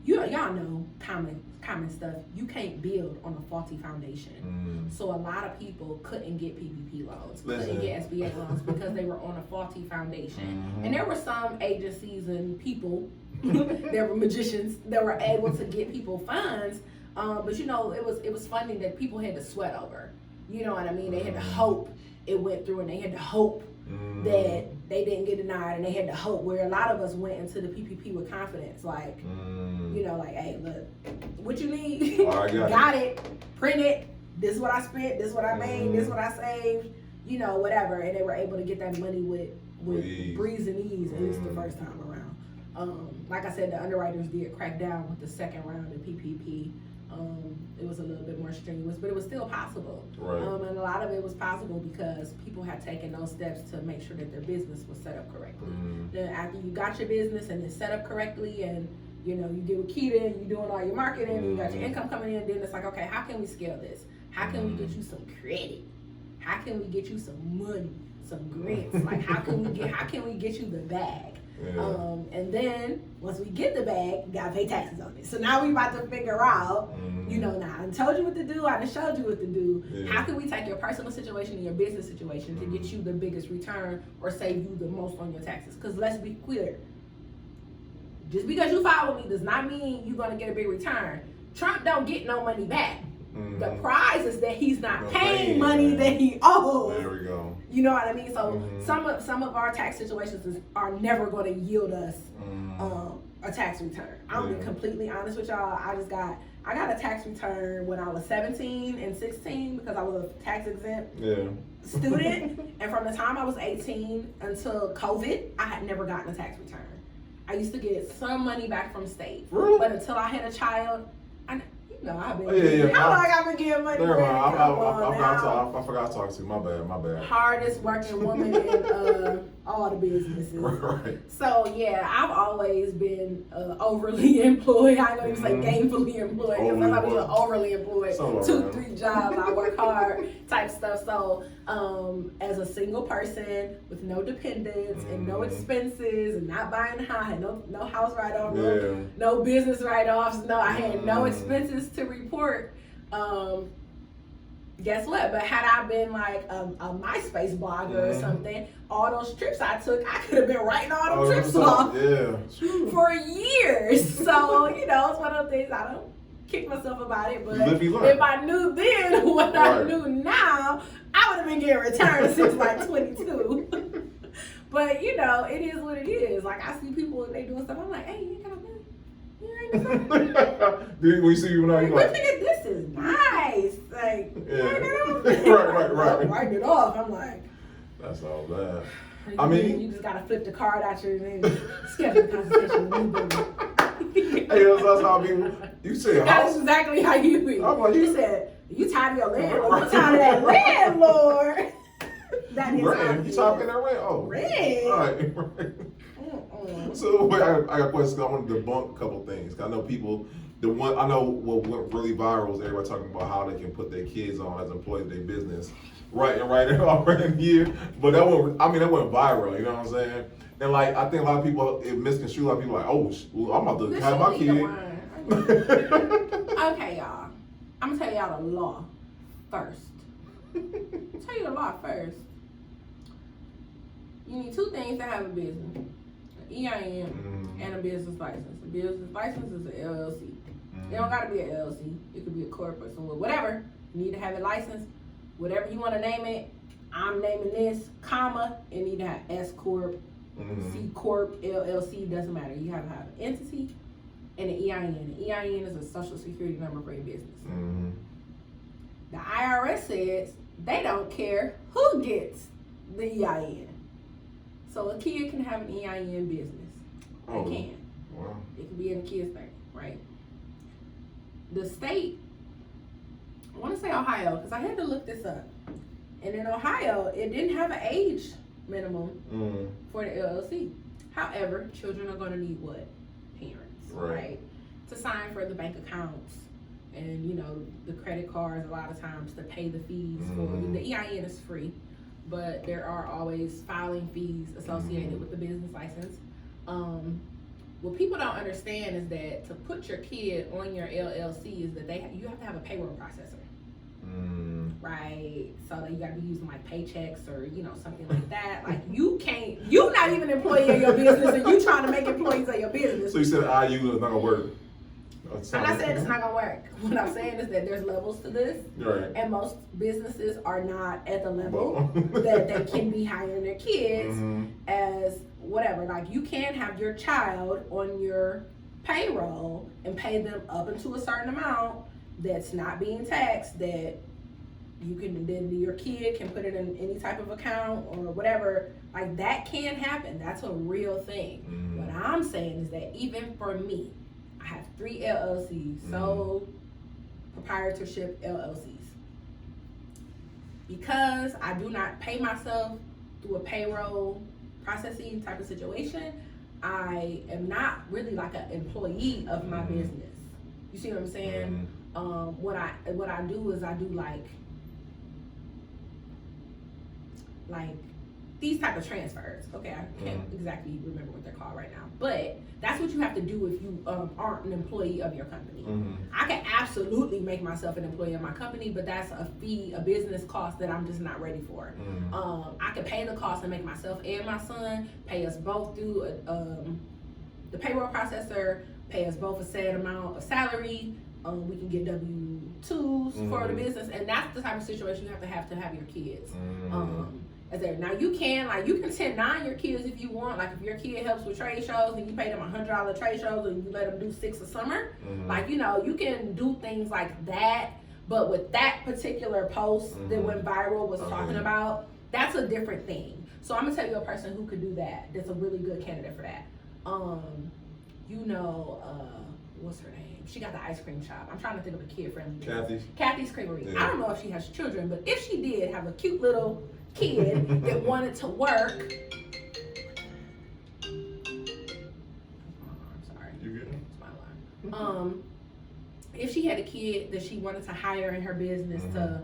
y'all know common stuff. You can't build on a faulty foundation. So a lot of people couldn't get PPP loans, couldn't get SBA loans because they were on a faulty foundation. And there were some agencies and people, there were magicians that were able to get people funds, but it was funding that people had to sweat over. You know what I mean? They had to hope it went through, and they had to hope that they didn't get denied, and they had to hope, where a lot of us went into the PPP with confidence, like, like, hey, look, what you need, got it, print it, this is what I spent, this is what I made, this is what I saved, you know, whatever. And they were able to get that money with breeze and ease, at least the first time around. Like I said, the underwriters did crack down with the second round of PPP. It was a little bit more strenuous, but it was still possible. Right. And a lot of it was possible because people had taken those steps to make sure that their business was set up correctly. Then after you got your business and it's set up correctly, and you know you get with Keita and you're doing all your marketing, and you got your income coming in, then it's like, okay, how can we scale this? How can we get you some credit? How can we get you some money, some grants? Like how can we get you the bag? Yeah. And then once we get the bag, you gotta pay taxes on it. So now we about to figure out, you know, now I told you what to do, I done showed you what to do. Yeah. How can we take your personal situation and your business situation to get you the biggest return or save you the most on your taxes? Because let's be clear, just because you follow me does not mean you're gonna get a big return. Trump don't get no money back. The prize is that he's not paying money that he owes. There we go. You know what I mean? So some of our tax situations are never going to yield us a tax return. I'm gonna be completely honest with y'all. I got a tax return when I was 17 and 16 because I was a tax exempt student, and from the time I was 18 until COVID, I had never gotten a tax return. I used to get some money back from state, but until I had a child, no, I've been. I've been getting money. I forgot to talk to you. My bad. Hardest working woman in all the businesses. Right. So yeah, I've always been overly employed. I don't even say gainfully employed because sometimes you're overly employed. 2-3 jobs. I work hard type stuff. So as a single person with no dependents and no expenses and not buying a house, no house write-off, no business write-offs. No, I had no expenses to report. Guess what? But had I been like a MySpace blogger or something, all those trips I took, I could have been writing all them trips off for years. So, you know, it's one of those things I don't kick myself about it. But if I knew then what I knew now, I would have been getting returns since like 22. But, you know, it is what it is. Like, I see people, they doing stuff, I'm like, hey, you ain't got no money. When you see you now, you're like, this is nice. Like, right. Write it off. I'm like, that's all bad. I mean, you just gotta flip the card out your name, schedule a consultation. Hey, that's how I be. You said house. That's exactly how you be. Like, you said you tired of your landlord. You tired of that landlord. That is rent. You tired of that rent? Oh, rent. All right. So wait, I got questions. I want to debunk a couple things. I know people. I know what went really viral was everybody talking about how they can put their kids on as employees of their business, right in here. But that went viral. You know what I'm saying? And like I think a lot of people it misconstrued. A lot of people like, oh, I'm about to have my kid. Okay, y'all. I'm gonna tell y'all the law first. Tell you the law first. You need 2 things to have a business. EIN and a business license. A business license is an LLC. It don't gotta be an LLC. It could be a corporate, so whatever. You need to have it licensed. Whatever you want to name it. I'm naming this, comma. It need to have S Corp, C Corp, LLC. Doesn't matter. You have to have an entity and an EIN. The EIN is a social security number for your business. The IRS says they don't care who gets the EIN. So a kid can have an EIN business. They can. Wow. It can be in a kid's name, right? The state, I want to say Ohio, because I had to look this up. And in Ohio, it didn't have an age minimum for the LLC. However, children are going to need what? Parents, right? To sign for the bank accounts and, you know, the credit cards a lot of times to pay the fees for the EIN is free. But there are always filing fees associated with the business license. What people don't understand is that to put your kid on your LLC is that you have to have a payroll processor, right? So that you got to be using like paychecks or something like that. Like you're not even an employee of your business, and you trying to make employees of your business. So you said IU is not gonna work. I'm not saying it's not gonna work. What I'm saying is that there's levels to this, and most businesses are not at the level that they can be hiring their kids as whatever. Like you can have your child on your payroll and pay them up into a certain amount that's not being taxed. That You can then your kid can put it in any type of account or whatever. Like that can happen. That's a real thing. What I'm saying is that even for me, I have 3 LLCs, sole proprietorship LLCs. Because I do not pay myself through a payroll processing type of situation, I am not really like an employee of my business. You see what I'm saying? What I do is I do like these type of transfers. Okay, I can't exactly remember what they're called right now, but that's what you have to do if you aren't an employee of your company. I can absolutely make myself an employee of my company, but that's a fee, a business cost that I'm just not ready for. I can pay the cost and make myself and my son pay us both through the payroll processor, pay us both a set amount of salary. We can get W-2s for the business, and that's the type of situation you have to have your kids. Now you can 10-9 your kids if you want. Like if your kid helps with trade shows and you pay them $100 trade shows and you let them do 6 a summer, you can do things like that. But with that particular post that went viral was talking about, that's a different thing. So I'm gonna tell you a person who could do that. That's a really good candidate for that. What's her name? She got the ice cream shop. I'm trying to think of a kid-friendly. Kathy's Creamery. Yeah. I don't know if she has children, but if she did have a cute little kid that wanted to work. I'm sorry. You good? It's my line. If she had a kid that she wanted to hire in her business to,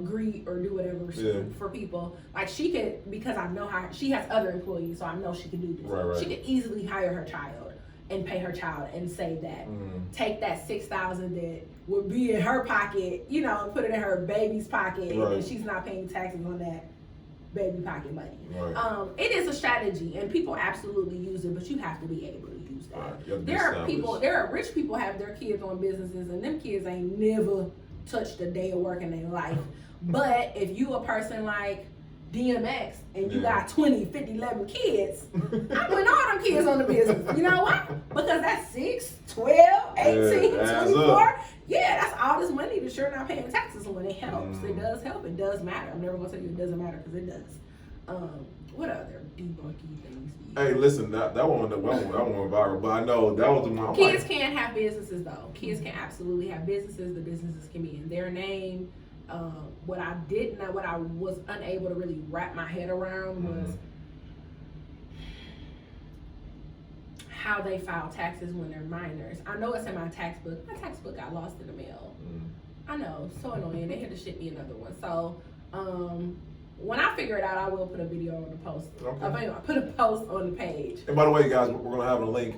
greet or do whatever for people, like she could, because I know how she has other employees, so I know she could do this. Right. She could easily hire her child and pay her child and save that. Take that $6,000 that would be in her pocket, and put it in her baby's pocket, and then she's not paying taxes on that baby pocket money. Right. It is a strategy, and people absolutely use it, but you have to be able to use that. Right. There are rich people have their kids on businesses, and them kids ain't never touched a day of work in their life. But if you a person like DMX and you got 20, 50, 11 kids, I put all them kids on the business. You know why? Because that's 6, 12, 18, 24. Yeah, that's all this money that you're not paying taxes on. It helps. It does help. It does matter. I'm never going to tell you it doesn't matter because it does. What other debunky things? Hey, listen, that one went viral, but I know that was the one. Kids can have businesses though. Kids can absolutely have businesses. The businesses can be in their name. What I was unable to really wrap my head around was how they file taxes when they're minors. I know it's in my tax book. My tax book got lost in the mail. I know, so annoying. They had to ship me another one. So, when I figure it out, I will put a video on the post. Okay. I'll put a post on the page. And by the way, guys, we're gonna have a link.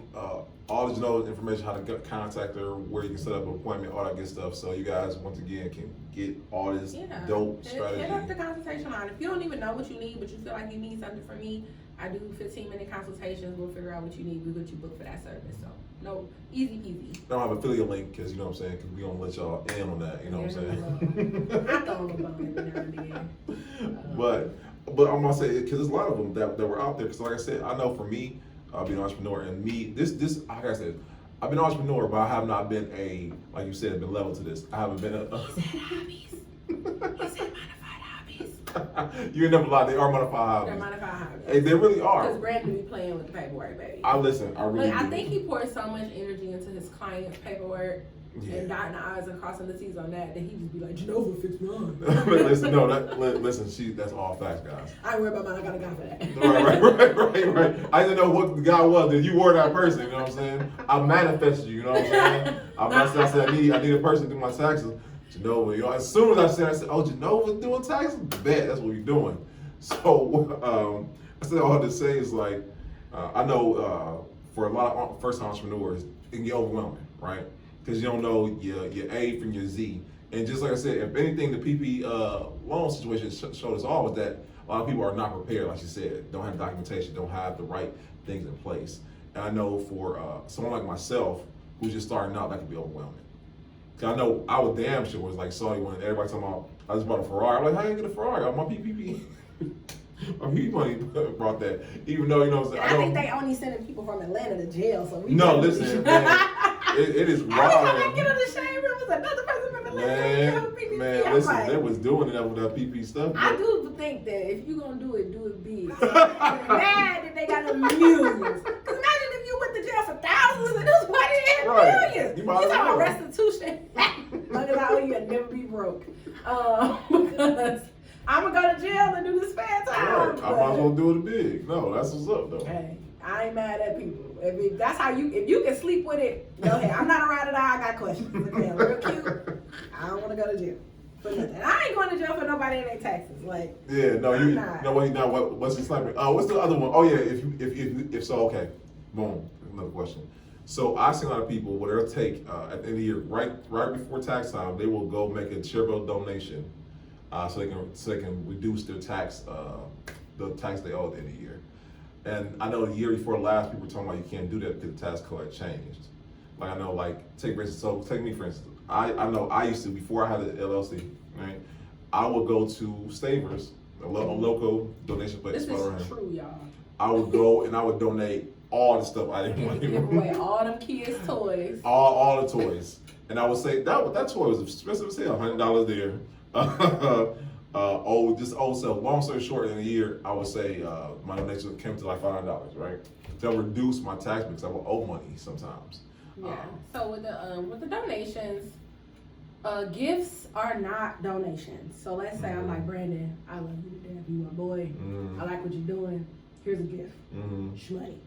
All the Jeanova information, how to contact her, where you can set up an appointment, all that good stuff. So you guys, once again, can get all this dope strategy. Hit up the consultation line. If you don't even know what you need, but you feel like you need something from me, I do 15-minute consultations. We'll figure out what you need. We'll get you booked for that service. So, no, easy peasy. I don't have an affiliate link because, you know what I'm saying, because we don't let y'all in on that, you know what I'm saying? I throw them a bone every now and then. But I'm going to say, because there's a lot of them that were out there. Because like I said, I know for me, being an entrepreneur, and me, this, like I said, I've been an entrepreneur, but I have not been like you said, been level to this. I haven't been He said hobbies. He said modified hobbies. You ain't never lied, they are modified hobbies. They're modified hobbies. Hey, they really are. Because Brandon be playing with the paperwork, baby. I really do. I think he pours so much energy into his client's paperwork. And dotting the I's and crossing the T's on that he just be like, Jeanova, fix mine. That's all facts, guys. I ain't worried about mine, I got a guy for that. Right. I didn't know what the guy was, that you were that person, you know what I'm saying? I manifested you, you know what I'm saying? I said, I need a person to do my taxes. Jeanova, as soon as I said, oh, Jeanova's doing taxes? Bet, that's what you're doing. So, I said all to say is like, I know for a lot of first entrepreneurs, it can get overwhelming, right? Because you don't know your A from your Z. And just like I said, if anything, the PP loan situation showed us all was that a lot of people are not prepared, like you said, don't have documentation, don't have the right things in place. And I know for someone like myself, who's just starting out, that could be overwhelming. Because I know I was damn sure was like sorry when everybody talking about, I just bought a Ferrari. I'm like, how you get a Ferrari? My PPP. My PPP money brought that. Even though, you know what I'm saying? I think they only sending people from Atlanta to jail. So listen, man. It is wild. I get on the shade room with another person from the list. Man, listen, they was doing it with that PP stuff. I do think that if you gonna do it big. So I'm mad that they got the millions. Cause imagine if you went to jail for thousands and this money had millions. You talking about restitution? Look at how you'll never be broke. Because I'm gonna go to jail and do this spare time. Right. I might as well do it big. No, that's what's up though. Hey, I ain't mad at people. If that's how if you can sleep with it, go ahead. I'm not a ride or die. I got questions. Okay, real cute. I don't want to go to jail for nothing. I ain't going to jail for nobody in their taxes. Like, yeah, no, you no wait, now what's the sniper? What's the other one? Oh yeah, if so, okay, boom. Another question. So I see a lot of people where they'll take at the end of the year, right before tax time, they will go make a charitable donation, so they can reduce their tax, the tax they owe at the end of the year. And I know the year before last, people were talking about you can't do that because the tax code had changed. Like I know, take me for instance. I know I used to, before I had the LLC, right? I would go to Stavers, a local donation place. This is true, y'all. I would go and I would donate all the stuff I didn't want to give away. All them kids' toys. All the toys. And I would say that toy was expensive as hell, $100 there. So long story short, in a year, I would say my donation came to like $500, right? That would reduce my tax because I would owe money sometimes. Yeah. So with the donations, gifts are not donations. So let's say I'm like, Brandon, I love you to death. You my boy. I like what you're doing. Here's a gift. Shmoney.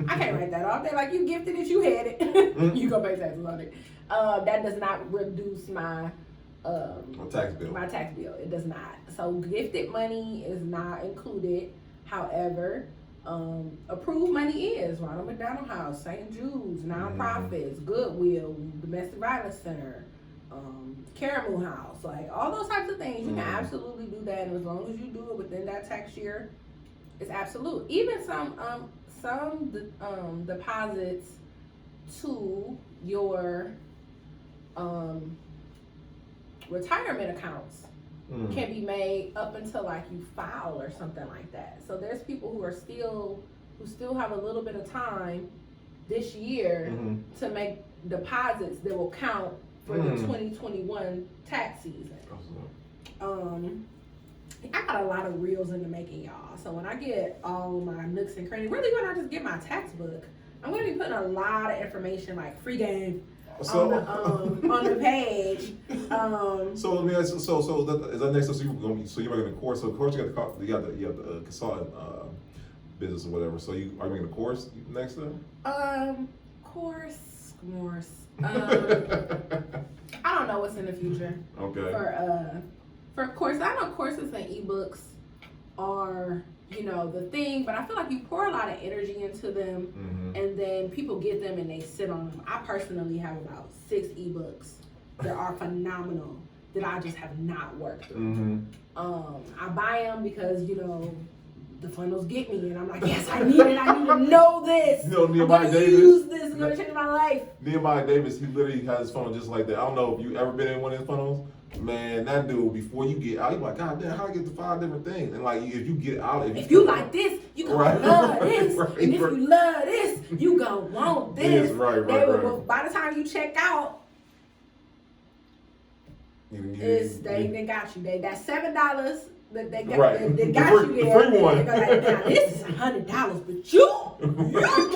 I can't write that off. They're like, you gifted it, you had it. You gonna pay taxes on it. That does not reduce my tax bill. My tax bill. It does not. So gifted money is not included. However, approved money is Ronald McDonald House, St. Jude's, nonprofits, Goodwill, Domestic Violence Center, Caramel House, like all those types of things. You can absolutely do that, and as long as you do it within that tax year, it's absolute. Even some deposits to your retirement accounts can be made up until like you file or something like that. So there's people who still have a little bit of time this year to make deposits that will count for the 2021 tax season. I got a lot of reels in the making, y'all. So when I get all my nooks and crannies, really when I just get my tax book, I'm gonna be putting a lot of information like free game on the page. So let me ask you. So is that next? So you're making a course. So of course you got the consultant business or whatever. So are you making a course next then? Course. I don't know what's in the future. Okay. For course, I know courses and ebooks are the thing, but I feel like you pour a lot of energy into them, and then people get them and they sit on them. I personally have about 6 ebooks that are phenomenal that I just have not worked through. I buy them because the funnels get me, and I'm like, yes, I need it. I need to know this. Nehemiah Davis. Use this. It's gonna change my life. Nehemiah Davis, he literally has his funnel just like that. I don't know if you ever been in one of his funnels. Man, that dude, before you get out, you're like, God damn, how do I get to 5 different things? And like, if you get out, if you like this, you gonna love this. And if you love this, you gonna want this. Right. By the time you check out, they got you. That $7 that they got, they got you there. The free one. Now, this is $100, but you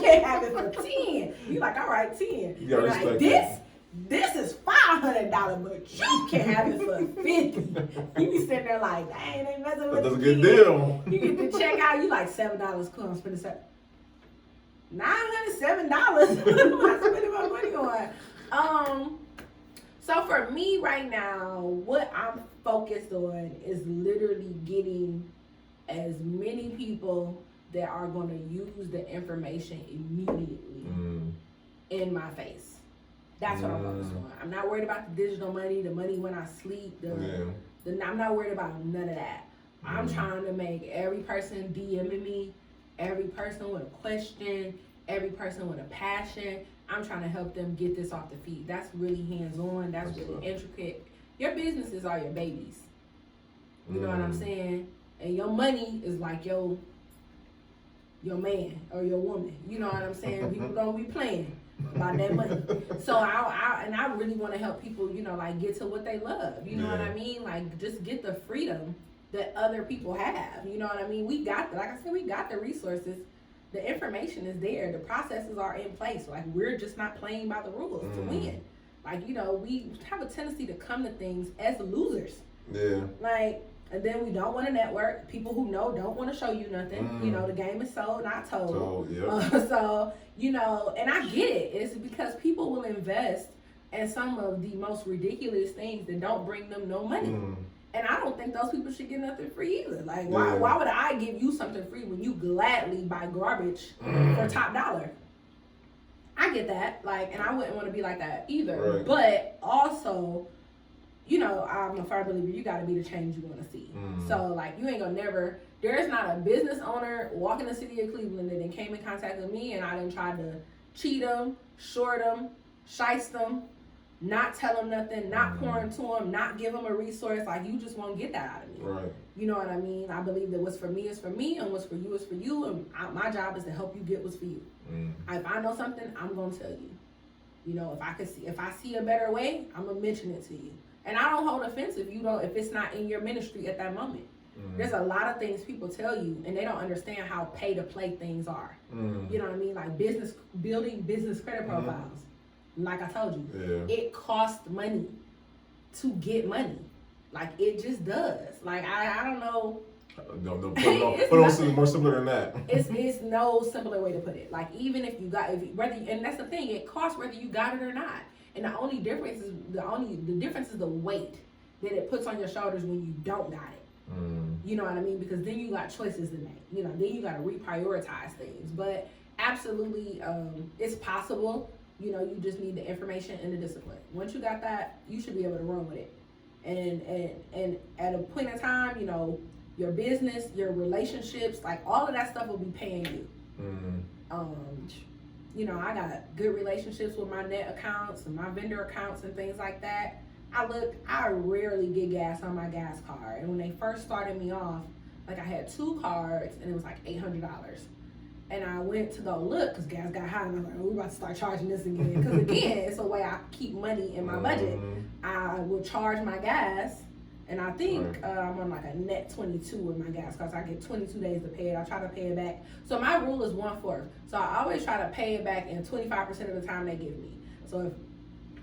can't have it for 10. You like, all right, 10. You gotta respect that. This is $500, but you can have it for 50. You be sitting there like, dang, ain't messing with That's a good deal. You get to check out, you like $7. Cool, I'm spending $907. What am I spending my money on? So for me right now, what I'm focused on is literally getting as many people that are going to use the information immediately in my face. That's what I'm focused on. I'm not worried about the digital money, the money when I sleep. I'm not worried about none of that. I'm trying to make every person DMing me, every person with a question, every person with a passion. I'm trying to help them get this off the feet. That's really hands-on. That's really intricate. Your businesses are your babies. You know what I'm saying? And your money is like your man or your woman. You know what I'm saying? People don't be playing. about that money. So I really want to help people, you know, like get to what they love. You know what I mean? Like just get the freedom that other people have. You know what I mean? We got, like I said, we got the resources. The information is there. The processes are in place. Like we're just not playing by the rules to win. Like, you know, we have a tendency to come to things as losers. Yeah. Like, and then we don't want to network. People who know don't want to show you nothing. You know, the game is sold, not told. So, you know, and I get it. It's because people will invest in some of the most ridiculous things that don't bring them no money. And I don't think those people should get nothing free either. Like, why would I give you something free when you gladly buy garbage for top dollar? I get that. Like, and I wouldn't want to be like that either. Right. But also, you know, I'm a firm believer you got to be the change you want to see. So, like, you ain't gonna never, there's not a business owner walking the city of Cleveland that then came in contact with me and I didn't try to cheat them, short them, shice them, not tell them nothing, not pour into them, not give them a resource. Like, you just won't get that out of me. Right. You know what I mean? I believe that what's for me is for me and what's for you is for you. And my job is to help you get what's for you. If I know something, I'm going to tell you. You know, if I see a better way, I'm going to mention it to you. And I don't hold offense if it's not in your ministry at that moment. There's a lot of things people tell you and they don't understand how pay to play things are. You know what I mean? Like building business credit profiles. Like I told you, it costs money to get money. Like it just does. Like I don't know. Put more simpler than that. It's no simpler way to put it. Like even if you got and that's the thing, it costs whether you got it or not. And the only difference is the weight that it puts on your shoulders when you don't got it. You know what I mean? Because then you got choices to make. You know, then you got to reprioritize things. But absolutely, it's possible. You know, you just need the information and the discipline. Once you got that, you should be able to run with it. And at a point in time, you know, your business, your relationships, like all of that stuff will be paying you. You know, I got good relationships with my net accounts and my vendor accounts and things like that. I rarely get gas on my gas card. And when they first started me off, like I had 2 cards and it was like $800. And I went to go look because gas got high and I was like, oh, we're about to start charging this again. Because again, it's a way I keep money in my budget. I will charge my gas and I think I'm on like a net 22 with my gas because I get 22 days to pay it. I try to pay it back. So my rule is 1/4. So I always try to pay it back in 25% of the time they give me. So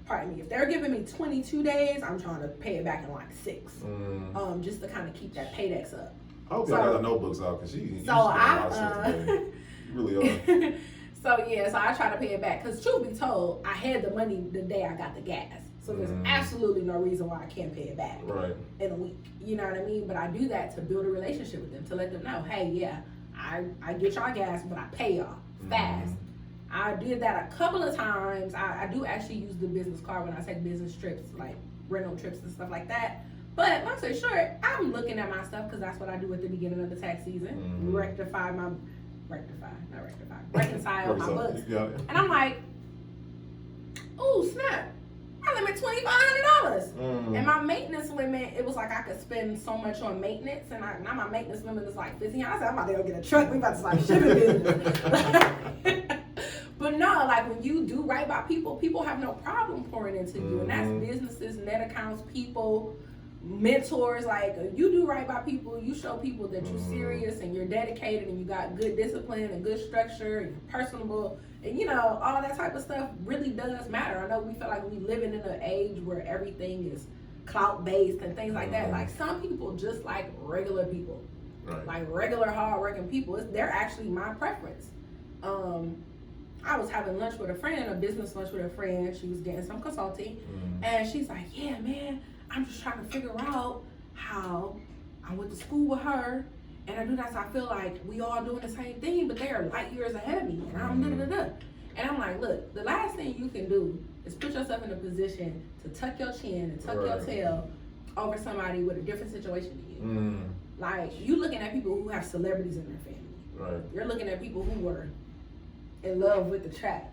if they're giving me 22 days, I'm trying to pay it back in like 6. Just to kind of keep that paydex up. I hope y'all got the notebooks out because you a lot of stuff today. You really are. So I try to pay it back because truth be told, I had the money the day I got the gas. So there's absolutely no reason why I can't pay it back in a week. You know what I mean? But I do that to build a relationship with them, to let them know, hey, I get y'all gas, but I pay y'all fast. I did that a couple of times. I do actually use the business card when I take business trips, like rental trips and stuff like that. But long story short, I'm looking at my stuff because that's what I do at the beginning of the tax season. Reconcile my books. And I'm like, oh snap, my limit $2,500. And my maintenance limit, it was like I could spend so much on maintenance, and now my maintenance limit is like $1,500. I said I'm about to go get a truck. We about to start shipping business. But no, like when you do right by people, people have no problem pouring into you, and that's businesses, net accounts, people, mentors. Like you do right by people, you show people that you're serious and you're dedicated and you got good discipline and good structure and you're personable, and you know all that type of stuff really does matter. I know we feel like we living in an age where everything is clout based and things like that. Like some people just like regular people, like regular hardworking people. They're actually my preference. I was having lunch with a friend, a business lunch with a friend. She was getting some consulting, and she's like, yeah, man, I'm just trying to figure out how I went to school with her, and I do that, so I feel like we all doing the same thing, but they are light years ahead of me, and I'm da-da-da-da. And I'm like, look, the last thing you can do is put yourself in a position to tuck your chin and tuck your tail over somebody with a different situation than you. Like, you looking at people who have celebrities in their family. You're looking at people who were in love with the trap.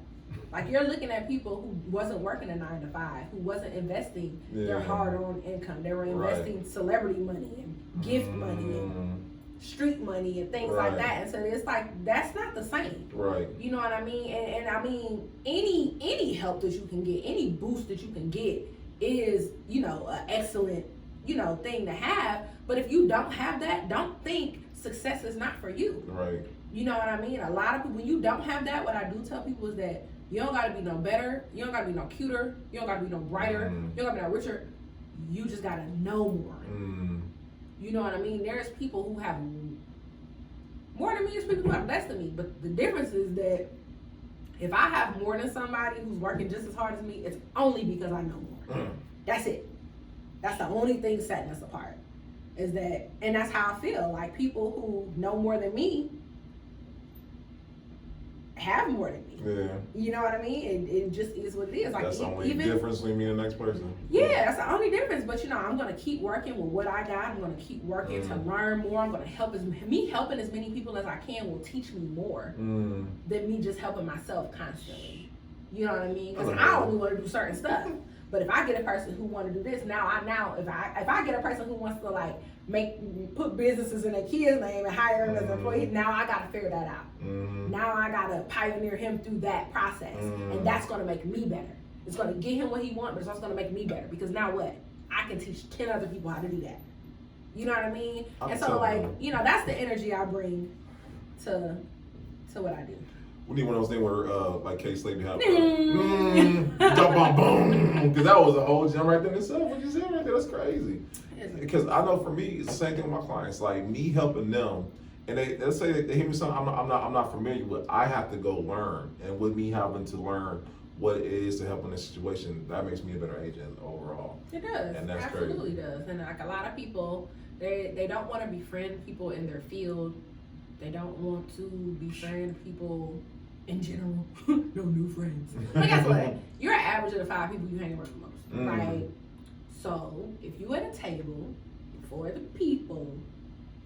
Like you're looking at people who wasn't working a 9 to 5, who wasn't investing their hard-earned income. They were investing celebrity money and gift money and street money and things like that. And so it's like, that's not the same. Right. You know what I mean? And I mean, any help that you can get, any boost that you can get is, you know, an excellent, you know, thing to have. But if you don't have that, don't think success is not for you. Right. You know what I mean? A lot of people, when you don't have that, what I do tell people is that you don't gotta be no better, you don't gotta be no cuter, you don't gotta be no brighter, you don't gotta be no richer. You just gotta know more. You know what I mean? There's people who have more than me, there's people who have less than me. But the difference is that if I have more than somebody who's working just as hard as me, it's only because I know more. That's it. That's the only thing setting us apart. Is that, and that's how I feel. Like, people who know more than me have more than me. Yeah. You know what I mean? It just is what it is. Like, that's the only difference between me and the next person. Yeah, that's the only difference. But, you know, I'm going to keep working with what I got. I'm going to keep working to learn more. I'm going to help. Me helping as many people as I can will teach me more than me just helping myself constantly. You know what I mean? Because I only want to do certain stuff. But if I get a person who want to do this, if I get a person who wants to, like, put businesses in their kid's name and hire him as an employee, now I got to figure that out. Now I got to pioneer him through that process. And that's going to make me better. It's going to get him what he wants, but it's also going to make me better. Because now what? I can teach 10 other people how to do that. You know what I mean? And so, like, you know, that's the energy I bring to what I do. We need one of those things where, like K-Slade have boom, because that was a whole gem right there in itself. What you said right there, that's crazy. Because I know for me, it's the same thing with my clients. Like, me helping them, and let's say they hear me something I'm not familiar with. I have to go learn, and with me having to learn what it is to help in this situation, that makes me a better agent overall. It does. And that's absolutely crazy. Does. And like, a lot of people, they don't want to befriend people in their field. They don't want to befriend people in general. No new friends. But guess what? You're an average of the 5 people you hang around the most, right? So if you at a table for the people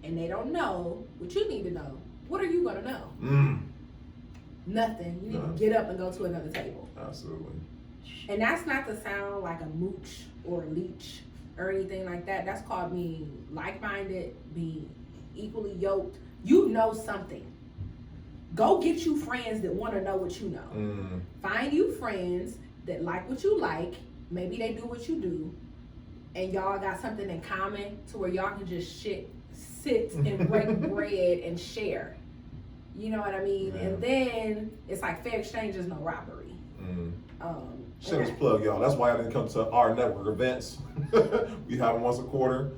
and they don't know what you need to know, what are you gonna know? Nothing. You need to get up and go to another table. Absolutely. And that's not to sound like a mooch or a leech or anything like that. That's called being like-minded, being equally yoked. You know something. Go get you friends that want to know what you know. Find you friends that like what you like. Maybe they do what you do. And y'all got something in common to where y'all can just sit and break bread and share. You know what I mean? Yeah. And then it's like fair exchange is no robbery. Shameless plug, y'all. That's why I didn't come to our network events. We have them once a quarter.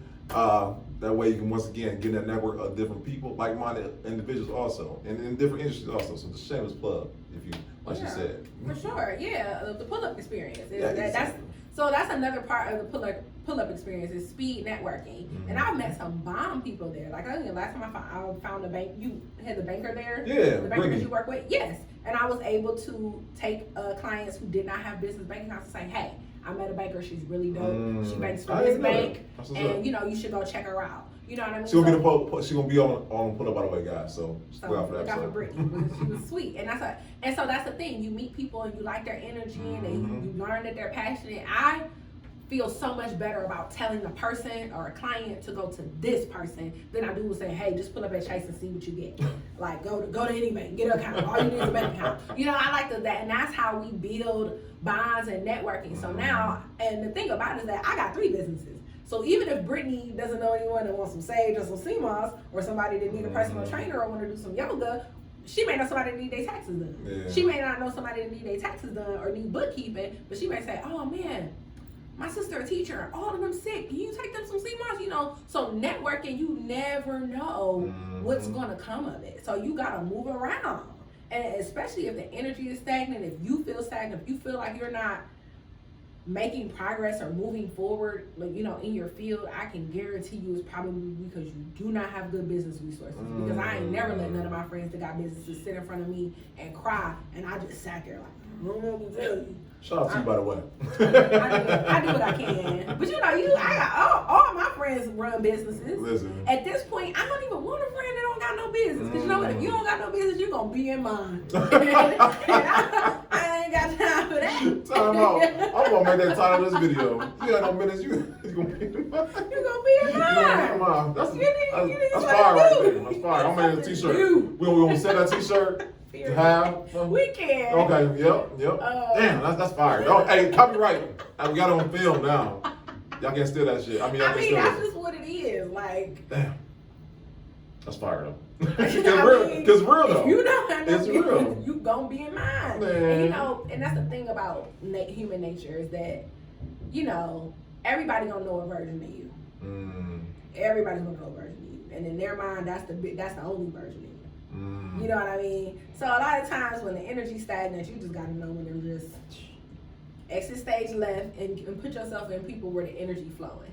That way you can once again get that network of different people, like-minded individuals also, and in different industries also. So the shameless plug, if you, like you said. For sure, yeah. The pull-up experience. Exactly. That's another part of the pull-up experience is speed networking. And I've met some bomb people there. Like, I think the last time I found a bank, you had the banker there? Yeah, the banker that you work with? Yes. And I was able to take clients who did not have business bank accounts and say, hey, I met a banker, she's really dope. She banks for this bank, and you know, you should go check her out. You know what I mean? She's gonna be on pull up, by the way, guys. So look out for that. Look out for Brittany. She was sweet, and so that's the thing. You meet people and you like their energy, and you learn that they're passionate. I feel so much better about telling a person or a client to go to this person than I do with saying, hey, just pull up at Chase and see what you get. Like, go to any bank, get an account. All you need is a bank account. You know, I like that, and that's how we build bonds and networking. So now, and the thing about it is that I got 3 businesses. So even if Brittany doesn't know anyone that wants some sage or some CMOS, or somebody that need a personal trainer or want to do some yoga, she may know somebody that need their taxes done. Yeah. She may not know somebody that need their taxes done or need bookkeeping, but she may say, oh man, my sister a teacher, all of them sick, can you take them some CMOS? You know, so networking, you never know what's gonna come of it. So you gotta move around. And especially if the energy is stagnant, if you feel stagnant, if you feel like you're not making progress or moving forward, like, you know, in your field, I can guarantee you it's probably because you do not have good business resources. Because I ain't never let none of my friends that got businesses sit in front of me and cry, and I just sat there like, I don't know what to tell you. Shout out to you, by the way. I do what I can. But you know, I got all my friends run businesses. Listen. At this point, I don't even want a friend that don't got no business. Because you know what? If you don't got no business, you're going to be in mine. and I ain't got time for that. Time out. I'm going to make that title of this video. You got no business. He's gonna be in mine. You're gonna be in mine. That's that's fire right there. That's fire. I'm making a t-shirt. We gonna send that t-shirt to have. We can. Okay. Yep. Damn. That's fire. Oh, hey, copyright. We got it on film now. Y'all can't steal that shit. I mean, that's just what it is. Like. Damn. That's fire though. Cause real though. You know, it's real. You gonna be in mine. Man. And and that's the thing about human nature is that, everybody gonna know a version of you. Everybody's gonna know a version of you, and in their mind, that's the only version of you. You know what I mean? So a lot of times when the energy's stagnant, you just gotta know when to just exit stage left and put yourself in people where the energy flowing.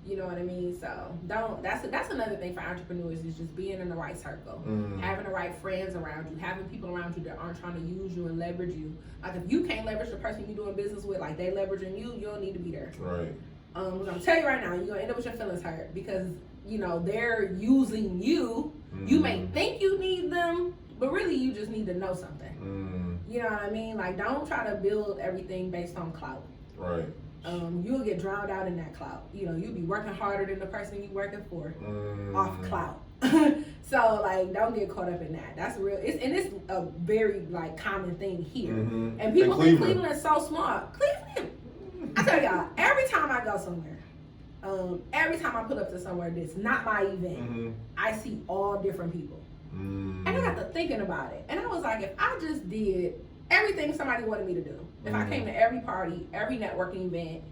You know what I mean? So that's another thing for entrepreneurs is just being in the right circle, having the right friends around you, having people around you that aren't trying to use you and leverage you. Like if you can't leverage the person you're doing business with, like they leveraging you, you don't need to be there. Right. I'm gonna tell you right now, you're gonna end up with your feelings hurt because they're using you. You may think you need them, but really you just need to know something. You know what I mean? Like don't try to build everything based on clout. Right. You'll get drowned out in that clout. You'll be working harder than the person you're working for off clout. So like, don't get caught up in that. That's real. It's a very like common thing here. And people think Cleveland's so smart. Cleveland, I tell y'all, every time I go somewhere, every time I pull up to somewhere that's not my event, I see all different people. And I got to thinking about it, and I was like, if I just did everything somebody wanted me to do. If I came to every party, every networking event,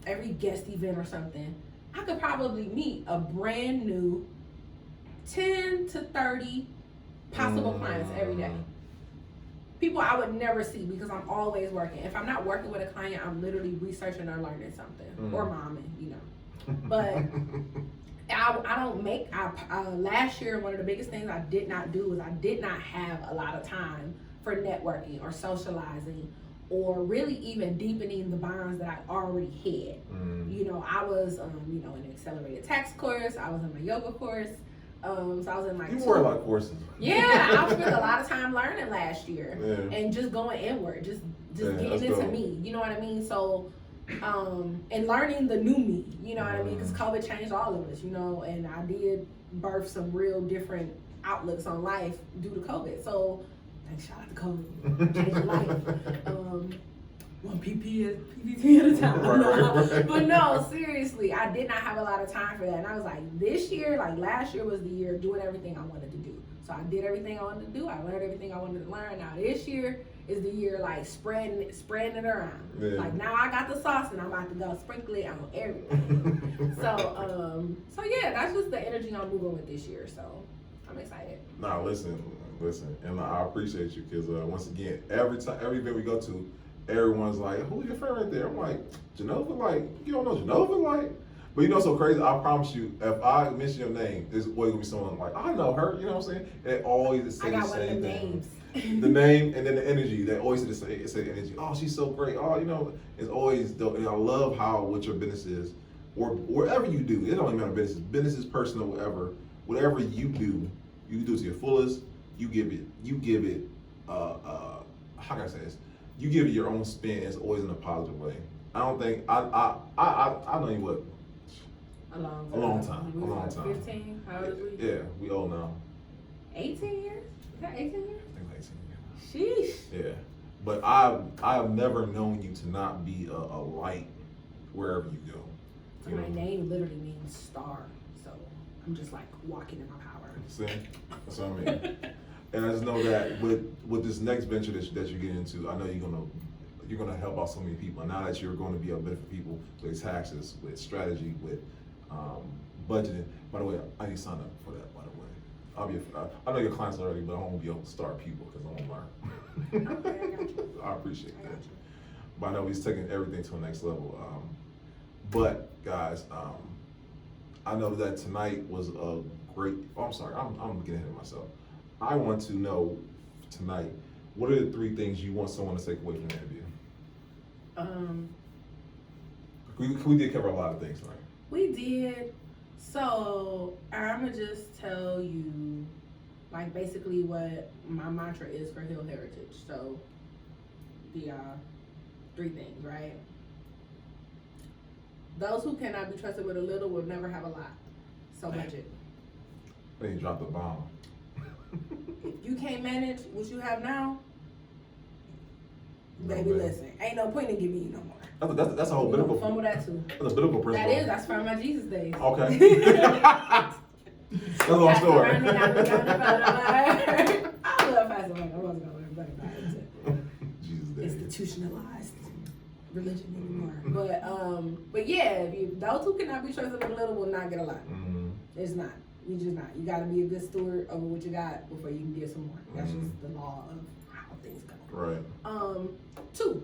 every guest event or something, I could probably meet a brand new 10 to 30 possible clients every day. People I would never see because I'm always working. If I'm not working with a client, I'm literally researching or learning something or momming, But I don't make, last year, one of the biggest things I did not do was I did not have a lot of time for networking or socializing or really even deepening the bonds that I already had. I was, in an accelerated tax course. I was in my yoga course. So I was in like. You wore a lot of courses. Yeah, I spent a lot of time learning last year and just going inward, just getting into me. You know what I mean? So, and learning the new me. You know what I mean? Because COVID changed all of us. And I did birth some real different outlooks on life due to COVID. So. Shout out to COVID, changed life. One PPT at a time. Right. But no, seriously, I did not have a lot of time for that. And I was like, this year, like last year was the year of doing everything I wanted to do. So I did everything I wanted to do. I learned everything I wanted to learn. Now this year is the year like spreading it around. Yeah. Like now I got the sauce and I'm about to go sprinkle it on everything. So yeah, that's just the energy I'm moving with this year. So I'm excited. Nah, listen, and I appreciate you because once again, every event we go to, everyone's like, "Who's your friend right there?" I'm like, "Jeanova." Like, you don't know Jeanova, like. But you know, so crazy. I promise you, if I mention your name, there's always gonna be someone like, "I know her." You know what I'm saying? And they always say the same thing. The name and then the energy. They always say the energy. Oh, she's so great. Oh, it's always dope. And I love what your business is, or wherever you do. It don't even matter business, personal, whatever you do to your fullest. You give it, how can I say this? You give it your own spin. It's always in a positive way. I don't think, I know you what? A long time. 15? How old is we? Yeah, we old now. 18 years? Is that 18 years? I think 18 years. Sheesh. Yeah, but I've never known you to not be a light wherever you go. So my name literally means star. So I'm just like walking in my power. See? That's what I mean. And I just know that with this next venture that you get into, I know you're gonna help out so many people. And now that you're going to be able to benefit people with taxes, with strategy, with budgeting. By the way, I need to sign up for that. By the way, I know your clients already, but I won't be able to start people because I won't learn. Okay, I got you. I appreciate that. But I know he's taking everything to the next level. But guys, I know that tonight was a great. Oh, I'm sorry, I'm getting ahead of myself. I want to know tonight, what are the 3 things you want someone to take away from the interview? We did cover a lot of things tonight. We did. So I'm gonna just tell you, like basically what my mantra is for Hill Heritage. So the 3 things, right? Those who cannot be trusted with a little will never have a lot. So budget. Then you drop the bomb. If you can't manage what you have now, No, baby, man. listen, ain't no point in giving you no more. That's a whole biblical. Fumble that too. That's a biblical principle. That's from my Jesus days. Okay. That's a long story. I love fasting money. I wasn't gonna learn better about it. Jesus days. Institutionalized religion anymore. But yeah, those who cannot be trusted with a little will not get a lot. Mm-hmm. It's not. You just not. You got to be a good steward over what you got before you can get some more. That's just the law of how things go. Right. 2.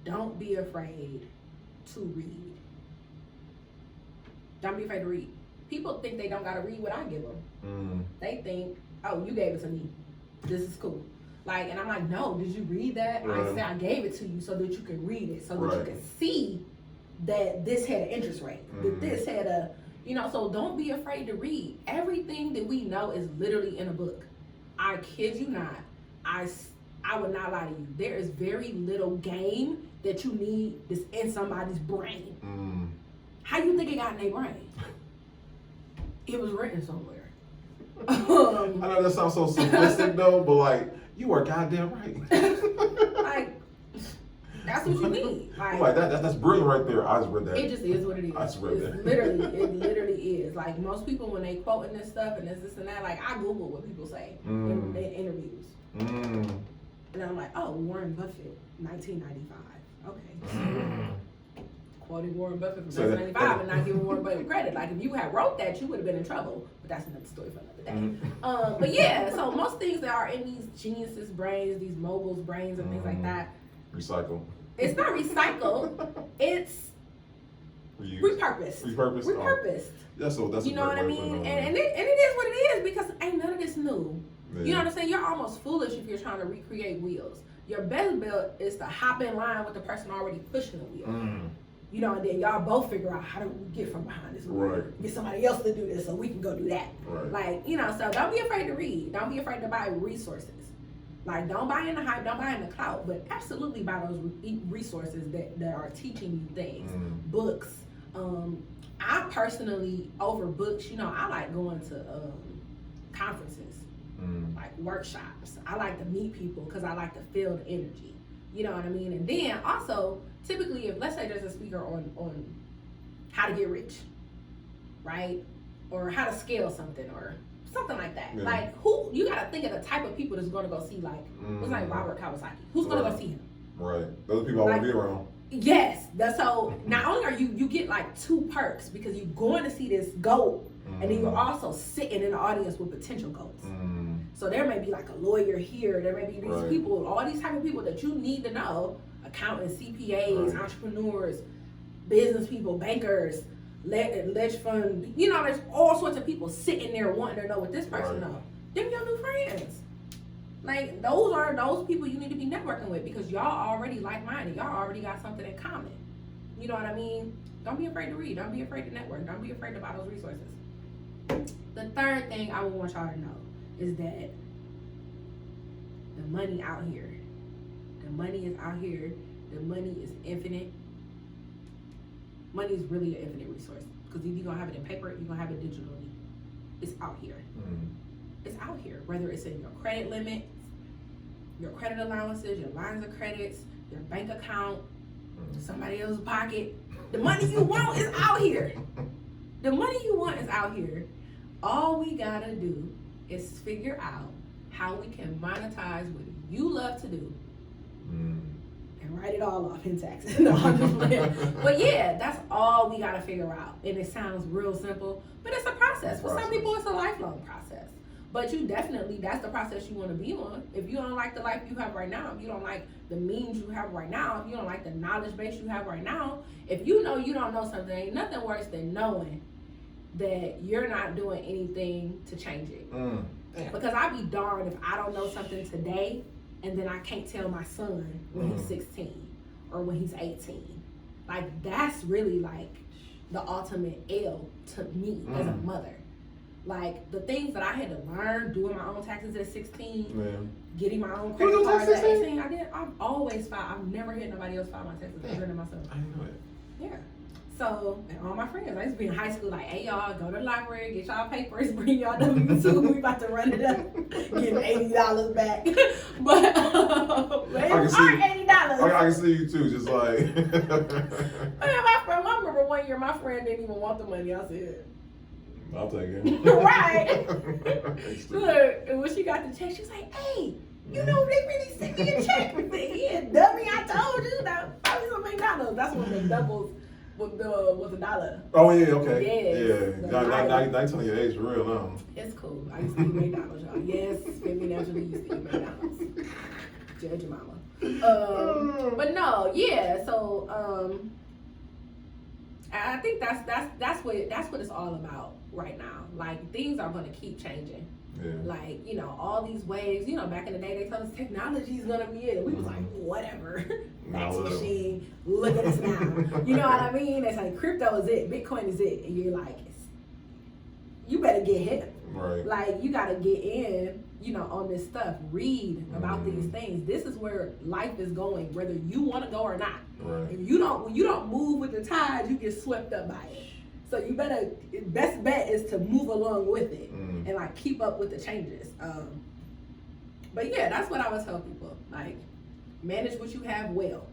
Don't be afraid to read. Don't be afraid to read. People think they don't gotta read what I give them. They think, oh, you gave it to me. This is cool. Like, and I'm like, no, did you read that? Right. I said I gave it to you so that you can read it, so that Right. you can see that this had an interest rate, that this had a, so don't be afraid to read. Everything that we know is literally in a book. I kid you not. I would not lie to you. There is very little game that you need that's in somebody's brain. How you think it got in their brain? It was written somewhere. I know that sounds so simplistic though, but like, you are goddamn right. Like, that's what you need. Like that's brilliant right there. I just read that. It just is what it is. I just read that. It literally is. Like, most people when they quoting this stuff and this and that, like, I Google what people say in interviews. And I'm like, oh, Warren Buffett, 1995. Okay. Quoting Warren Buffett from 1995 and not giving Warren Buffett credit. Like, if you had wrote that, you would have been in trouble. But that's another story for another day. But yeah, so most things that are in these geniuses' brains, these moguls' brains and things like that. Recycle. It's not recycled. It's repurposed. Repurposed. That's you know what I mean? And it is what it is, because ain't none of this new. Yeah. You know what I'm saying? You're almost foolish if you're trying to recreate wheels. Your best bet is to hop in line with the person already pushing the wheel. You know, and then y'all both figure out how do we get from behind this wheel. Right. Get somebody else to do this so we can go do that. Right. Like, so don't be afraid to read. Don't be afraid to buy resources. Like, don't buy in the hype, don't buy in the clout, but absolutely buy those resources that are teaching you things. Books. I personally, over books, I like going to conferences, like workshops. I like to meet people because I like to feel the energy. You know what I mean? And then also, typically, if let's say there's a speaker on how to get rich, right? Or how to scale something or something like that. Yeah. Like, who, you gotta think of the type of people that's gonna go see, like, what's like Robert Kawasaki? Who's gonna go see him? Right. Those people I want to be around. Yes. So not only are you get like 2 perks because you're going to see this GOAT, and then you're also sitting in the audience with potential GOATs. So there may be like a lawyer here, there may be these people, all these type of people that you need to know, accountants, CPAs, entrepreneurs, business people, bankers, ledge fund, there's all sorts of people sitting there wanting to know what this person knows. Them your new friends. Like, those are those people you need to be networking with, because y'all already like-minded. Y'all already got something in common. You know what I mean? Don't be afraid to read. Don't be afraid to network. Don't be afraid to buy those resources. The third thing I would want y'all to know is that the money out here. The money is out here. The money is infinite. Money is really an infinite resource, because if you're going to have it in paper, you're going to have it digitally. It's out here. It's out here, whether it's in your credit limit, your credit allowances, your lines of credits, your bank account, somebody else's pocket. The money you want is out here. The money you want is out here. All we gotta do is figure out how we can monetize what you love to do and write it all off in taxes. No, I'm just playing. But yeah, that's all we gotta figure out. And it sounds real simple, but it's a process. For some people, it's a lifelong process. But you definitely, that's the process you want to be on. If you don't like the life you have right now, if you don't like the means you have right now, if you don't like the knowledge base you have right now, if you know you don't know something, ain't nothing worse than knowing that you're not doing anything to change it. Because I'd be darned if I don't know something today and then I can't tell my son when he's 16 or when he's 18. Like, that's really like the ultimate L to me as a mother. Like the things that I had to learn doing my own taxes at 16, getting my own You credit do cards taxes at at 18. I did. I've always filed. I've never had nobody else file my taxes other than myself. I didn't know that. Yeah. So, and all my friends, I used to be in high school like, hey y'all, go to the library, get y'all papers, bring y'all W-2, we about to run it up, getting $80 back. But it's $80. I can see you too, just like. Man, I remember one year my friend didn't even want the money. I said, I'll take it. Right. Look, and when she got the check, she was like, hey, you know they really sent me a check. Yeah, dummy, I told you that probably some McDonald's. That's when McDoubles was $1. Oh yeah, okay. Yes, yeah. Now you telling your age for real now. It's cool. I used to eat McDonald's, y'all. Yes, Femi naturally used to eat McDonald's. Judge your mama. But no, yeah. So I think that's what it's all about right now. Like things are gonna keep changing. Yeah. Like, you know, all these waves, you know, back in the day they told us technology's gonna be it. And we was like, whatever. Fax machine, look at us now. You know what I mean? It's like crypto is it, Bitcoin is it. And you're like, you better get hip. Right. Like you gotta get in, you know, on this stuff. Read about these things. This is where life is going, whether you wanna go or not. Right. If you don't move with the tide, you get swept up by it. So you better, best bet is to move along with it and like keep up with the changes. But yeah, that's what I would tell people. Like, manage what you have well.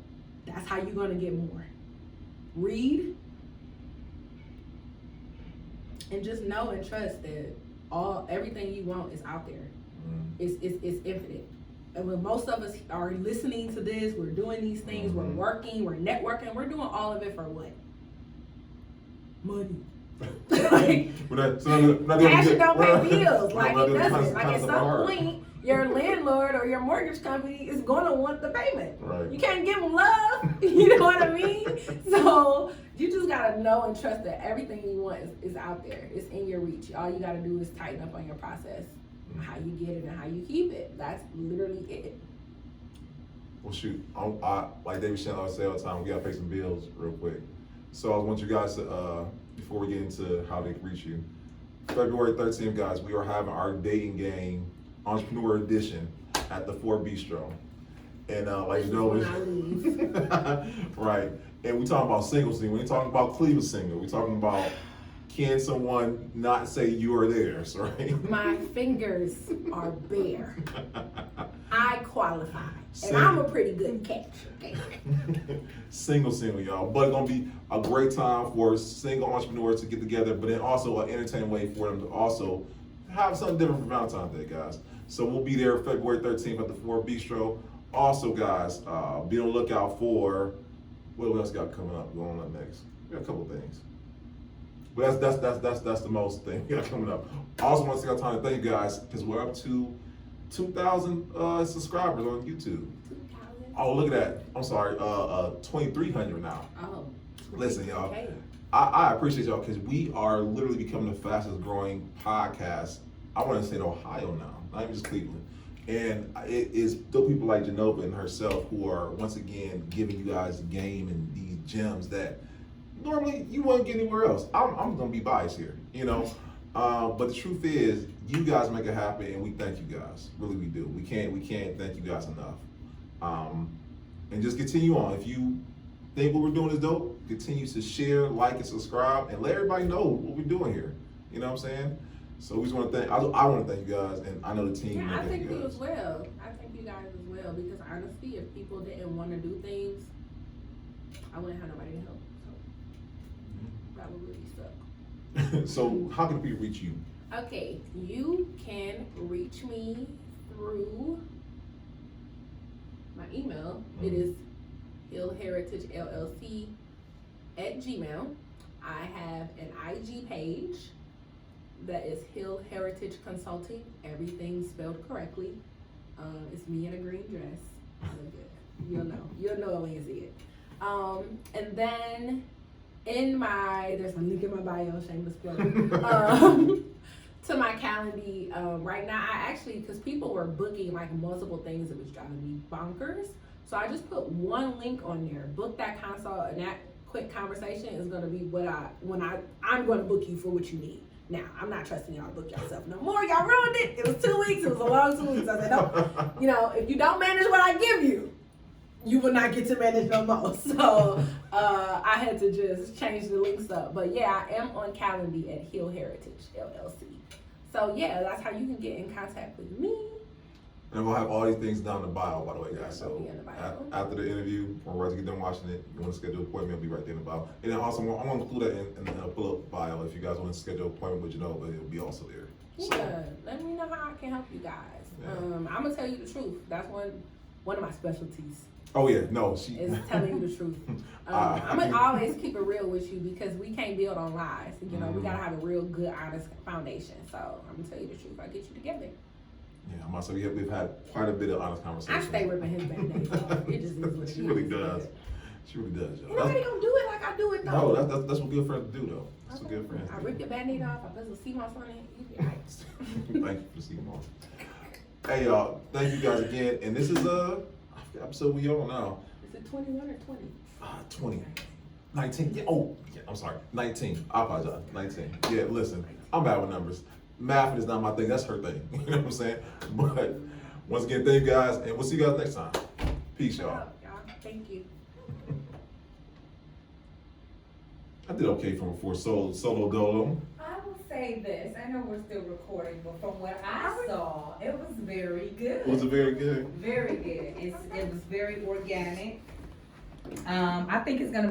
That's how you're gonna get more. Read and just know and trust that everything you want is out there. It's infinite. And when most of us are listening to this, we're doing these things, we're working, we're networking, we're doing all of it for what? Money. Like, passion don't pay bills. Like it doesn't. Like at some point, your landlord or your mortgage company is gonna want the payment. Right. You can't give them love. You know what I mean? So you just gotta know and trust that everything you want is out there. It's in your reach. All you gotta do is tighten up on your process, how you get it and how you keep it. That's literally it. Well, shoot, I like David Shannon always say all the time, we gotta pay some bills real quick. So I want you guys to, before we get into how they can reach you, February 13th, guys, we are having our dating game entrepreneur edition at the 4 Bistro. And like you know, right. And we talking about single. We ain't talking about Cleveland single. We talking about can someone not say you are theirs, right? My fingers are bare. I qualify. And I'm a pretty good catch. Single, y'all. But it's gonna be a great time for single entrepreneurs to get together, but then also an entertaining way for them to also have something different for Valentine's Day, guys. So we'll be there February 13th at the 4 Bistro. Also, guys, be on the lookout for what else got coming up, going on next. We got a couple things. But that's the most thing we got coming up. I also want to take our time to thank you guys because we're up to 2,000 subscribers on YouTube. 2,000? Oh, look at that. I'm sorry, 2,300 now. Oh. Listen, y'all. Okay. I appreciate y'all because we are literally becoming the fastest growing podcast, I want to say in Ohio now, not even just Cleveland. And it is dope people like Jeanova and herself who are once again giving you guys game and these gems that normally you wouldn't get anywhere else. I'm gonna be biased here, you know. But the truth is, you guys make it happen, and we thank you guys. Really, we do. We can't thank you guys enough. And just continue on. If you think what we're doing is dope, continue to share, like, and subscribe, and let everybody know what we're doing here. You know what I'm saying? So we just want to thank. I want to thank you guys, and I know the team. Yeah, I thank you as well. I thank you guys as well because honestly, if people didn't want to do things, I wouldn't have nobody to help. So that would really suck. So how can people reach you? Okay, you can reach me through my email. It is hillheritagellc@gmail. I have an IG page that is Hill Heritage Consulting. Everything spelled correctly. It's me in a green dress. You'll know when you see it. And then there's a link in my bio, shameless plug. To my calendar, right now, I actually, because people were booking like multiple things, it was driving me bonkers. So I just put one link on there. Book that consult, and that quick conversation is going to be I'm going to book you for what you need. Now, I'm not trusting y'all to book yourself no more. Y'all ruined it. It was 2 weeks. It was a long 2 weeks. I said, no. You know, if you don't manage what I give you, you will not get to manage no more. So I had to just change the links up. But yeah, I am on Calendly at Hill Heritage LLC. So yeah, that's how you can get in contact with me. And we'll have all these things down in the bio, by the way, guys. So in the bio. after the interview, when we're ready to get done watching it, you want to schedule an appointment, it'll be right there in the bio. And then also, I'm going to include that in the pull-up bio. If you guys want to schedule an appointment with Jeanova, it'll be also there. Yeah, let me know how I can help you guys. Yeah. I'm going to tell you the truth. That's one of my specialties. Oh yeah, no, she is telling you the truth. I'm gonna always keep it real with you because we can't build on lies. You know, we gotta have a real good, honest foundation. So I'm gonna tell you the truth. I'll get you together. Yeah, I'm also we've had quite a bit of honest conversation. I stay ripping his band-aids off. It just is what it is. She really does. She really does, y'all. Nobody gonna do it like I do it though. No, that's what good friends do though. That's what good friends do. I rip your band-aid off. I put some sea moss on it. You be alright. Thank you for sea moss. Hey y'all, thank you guys again. And this is episode we on now. Is it 21 or 20? 20. 19. Yeah. Oh, yeah, I'm sorry. 19. I apologize. 19. Yeah, listen, I'm bad with numbers. Math is not my thing. That's her thing. You know what I'm saying? But once again, thank you guys, and we'll see you guys next time. Peace, y'all. Thank you. I did okay for solo dolo. I will say this. I know we're still recording, but from what I saw, it was very good. Was it very good? Very good. It was very organic. I think it's gonna be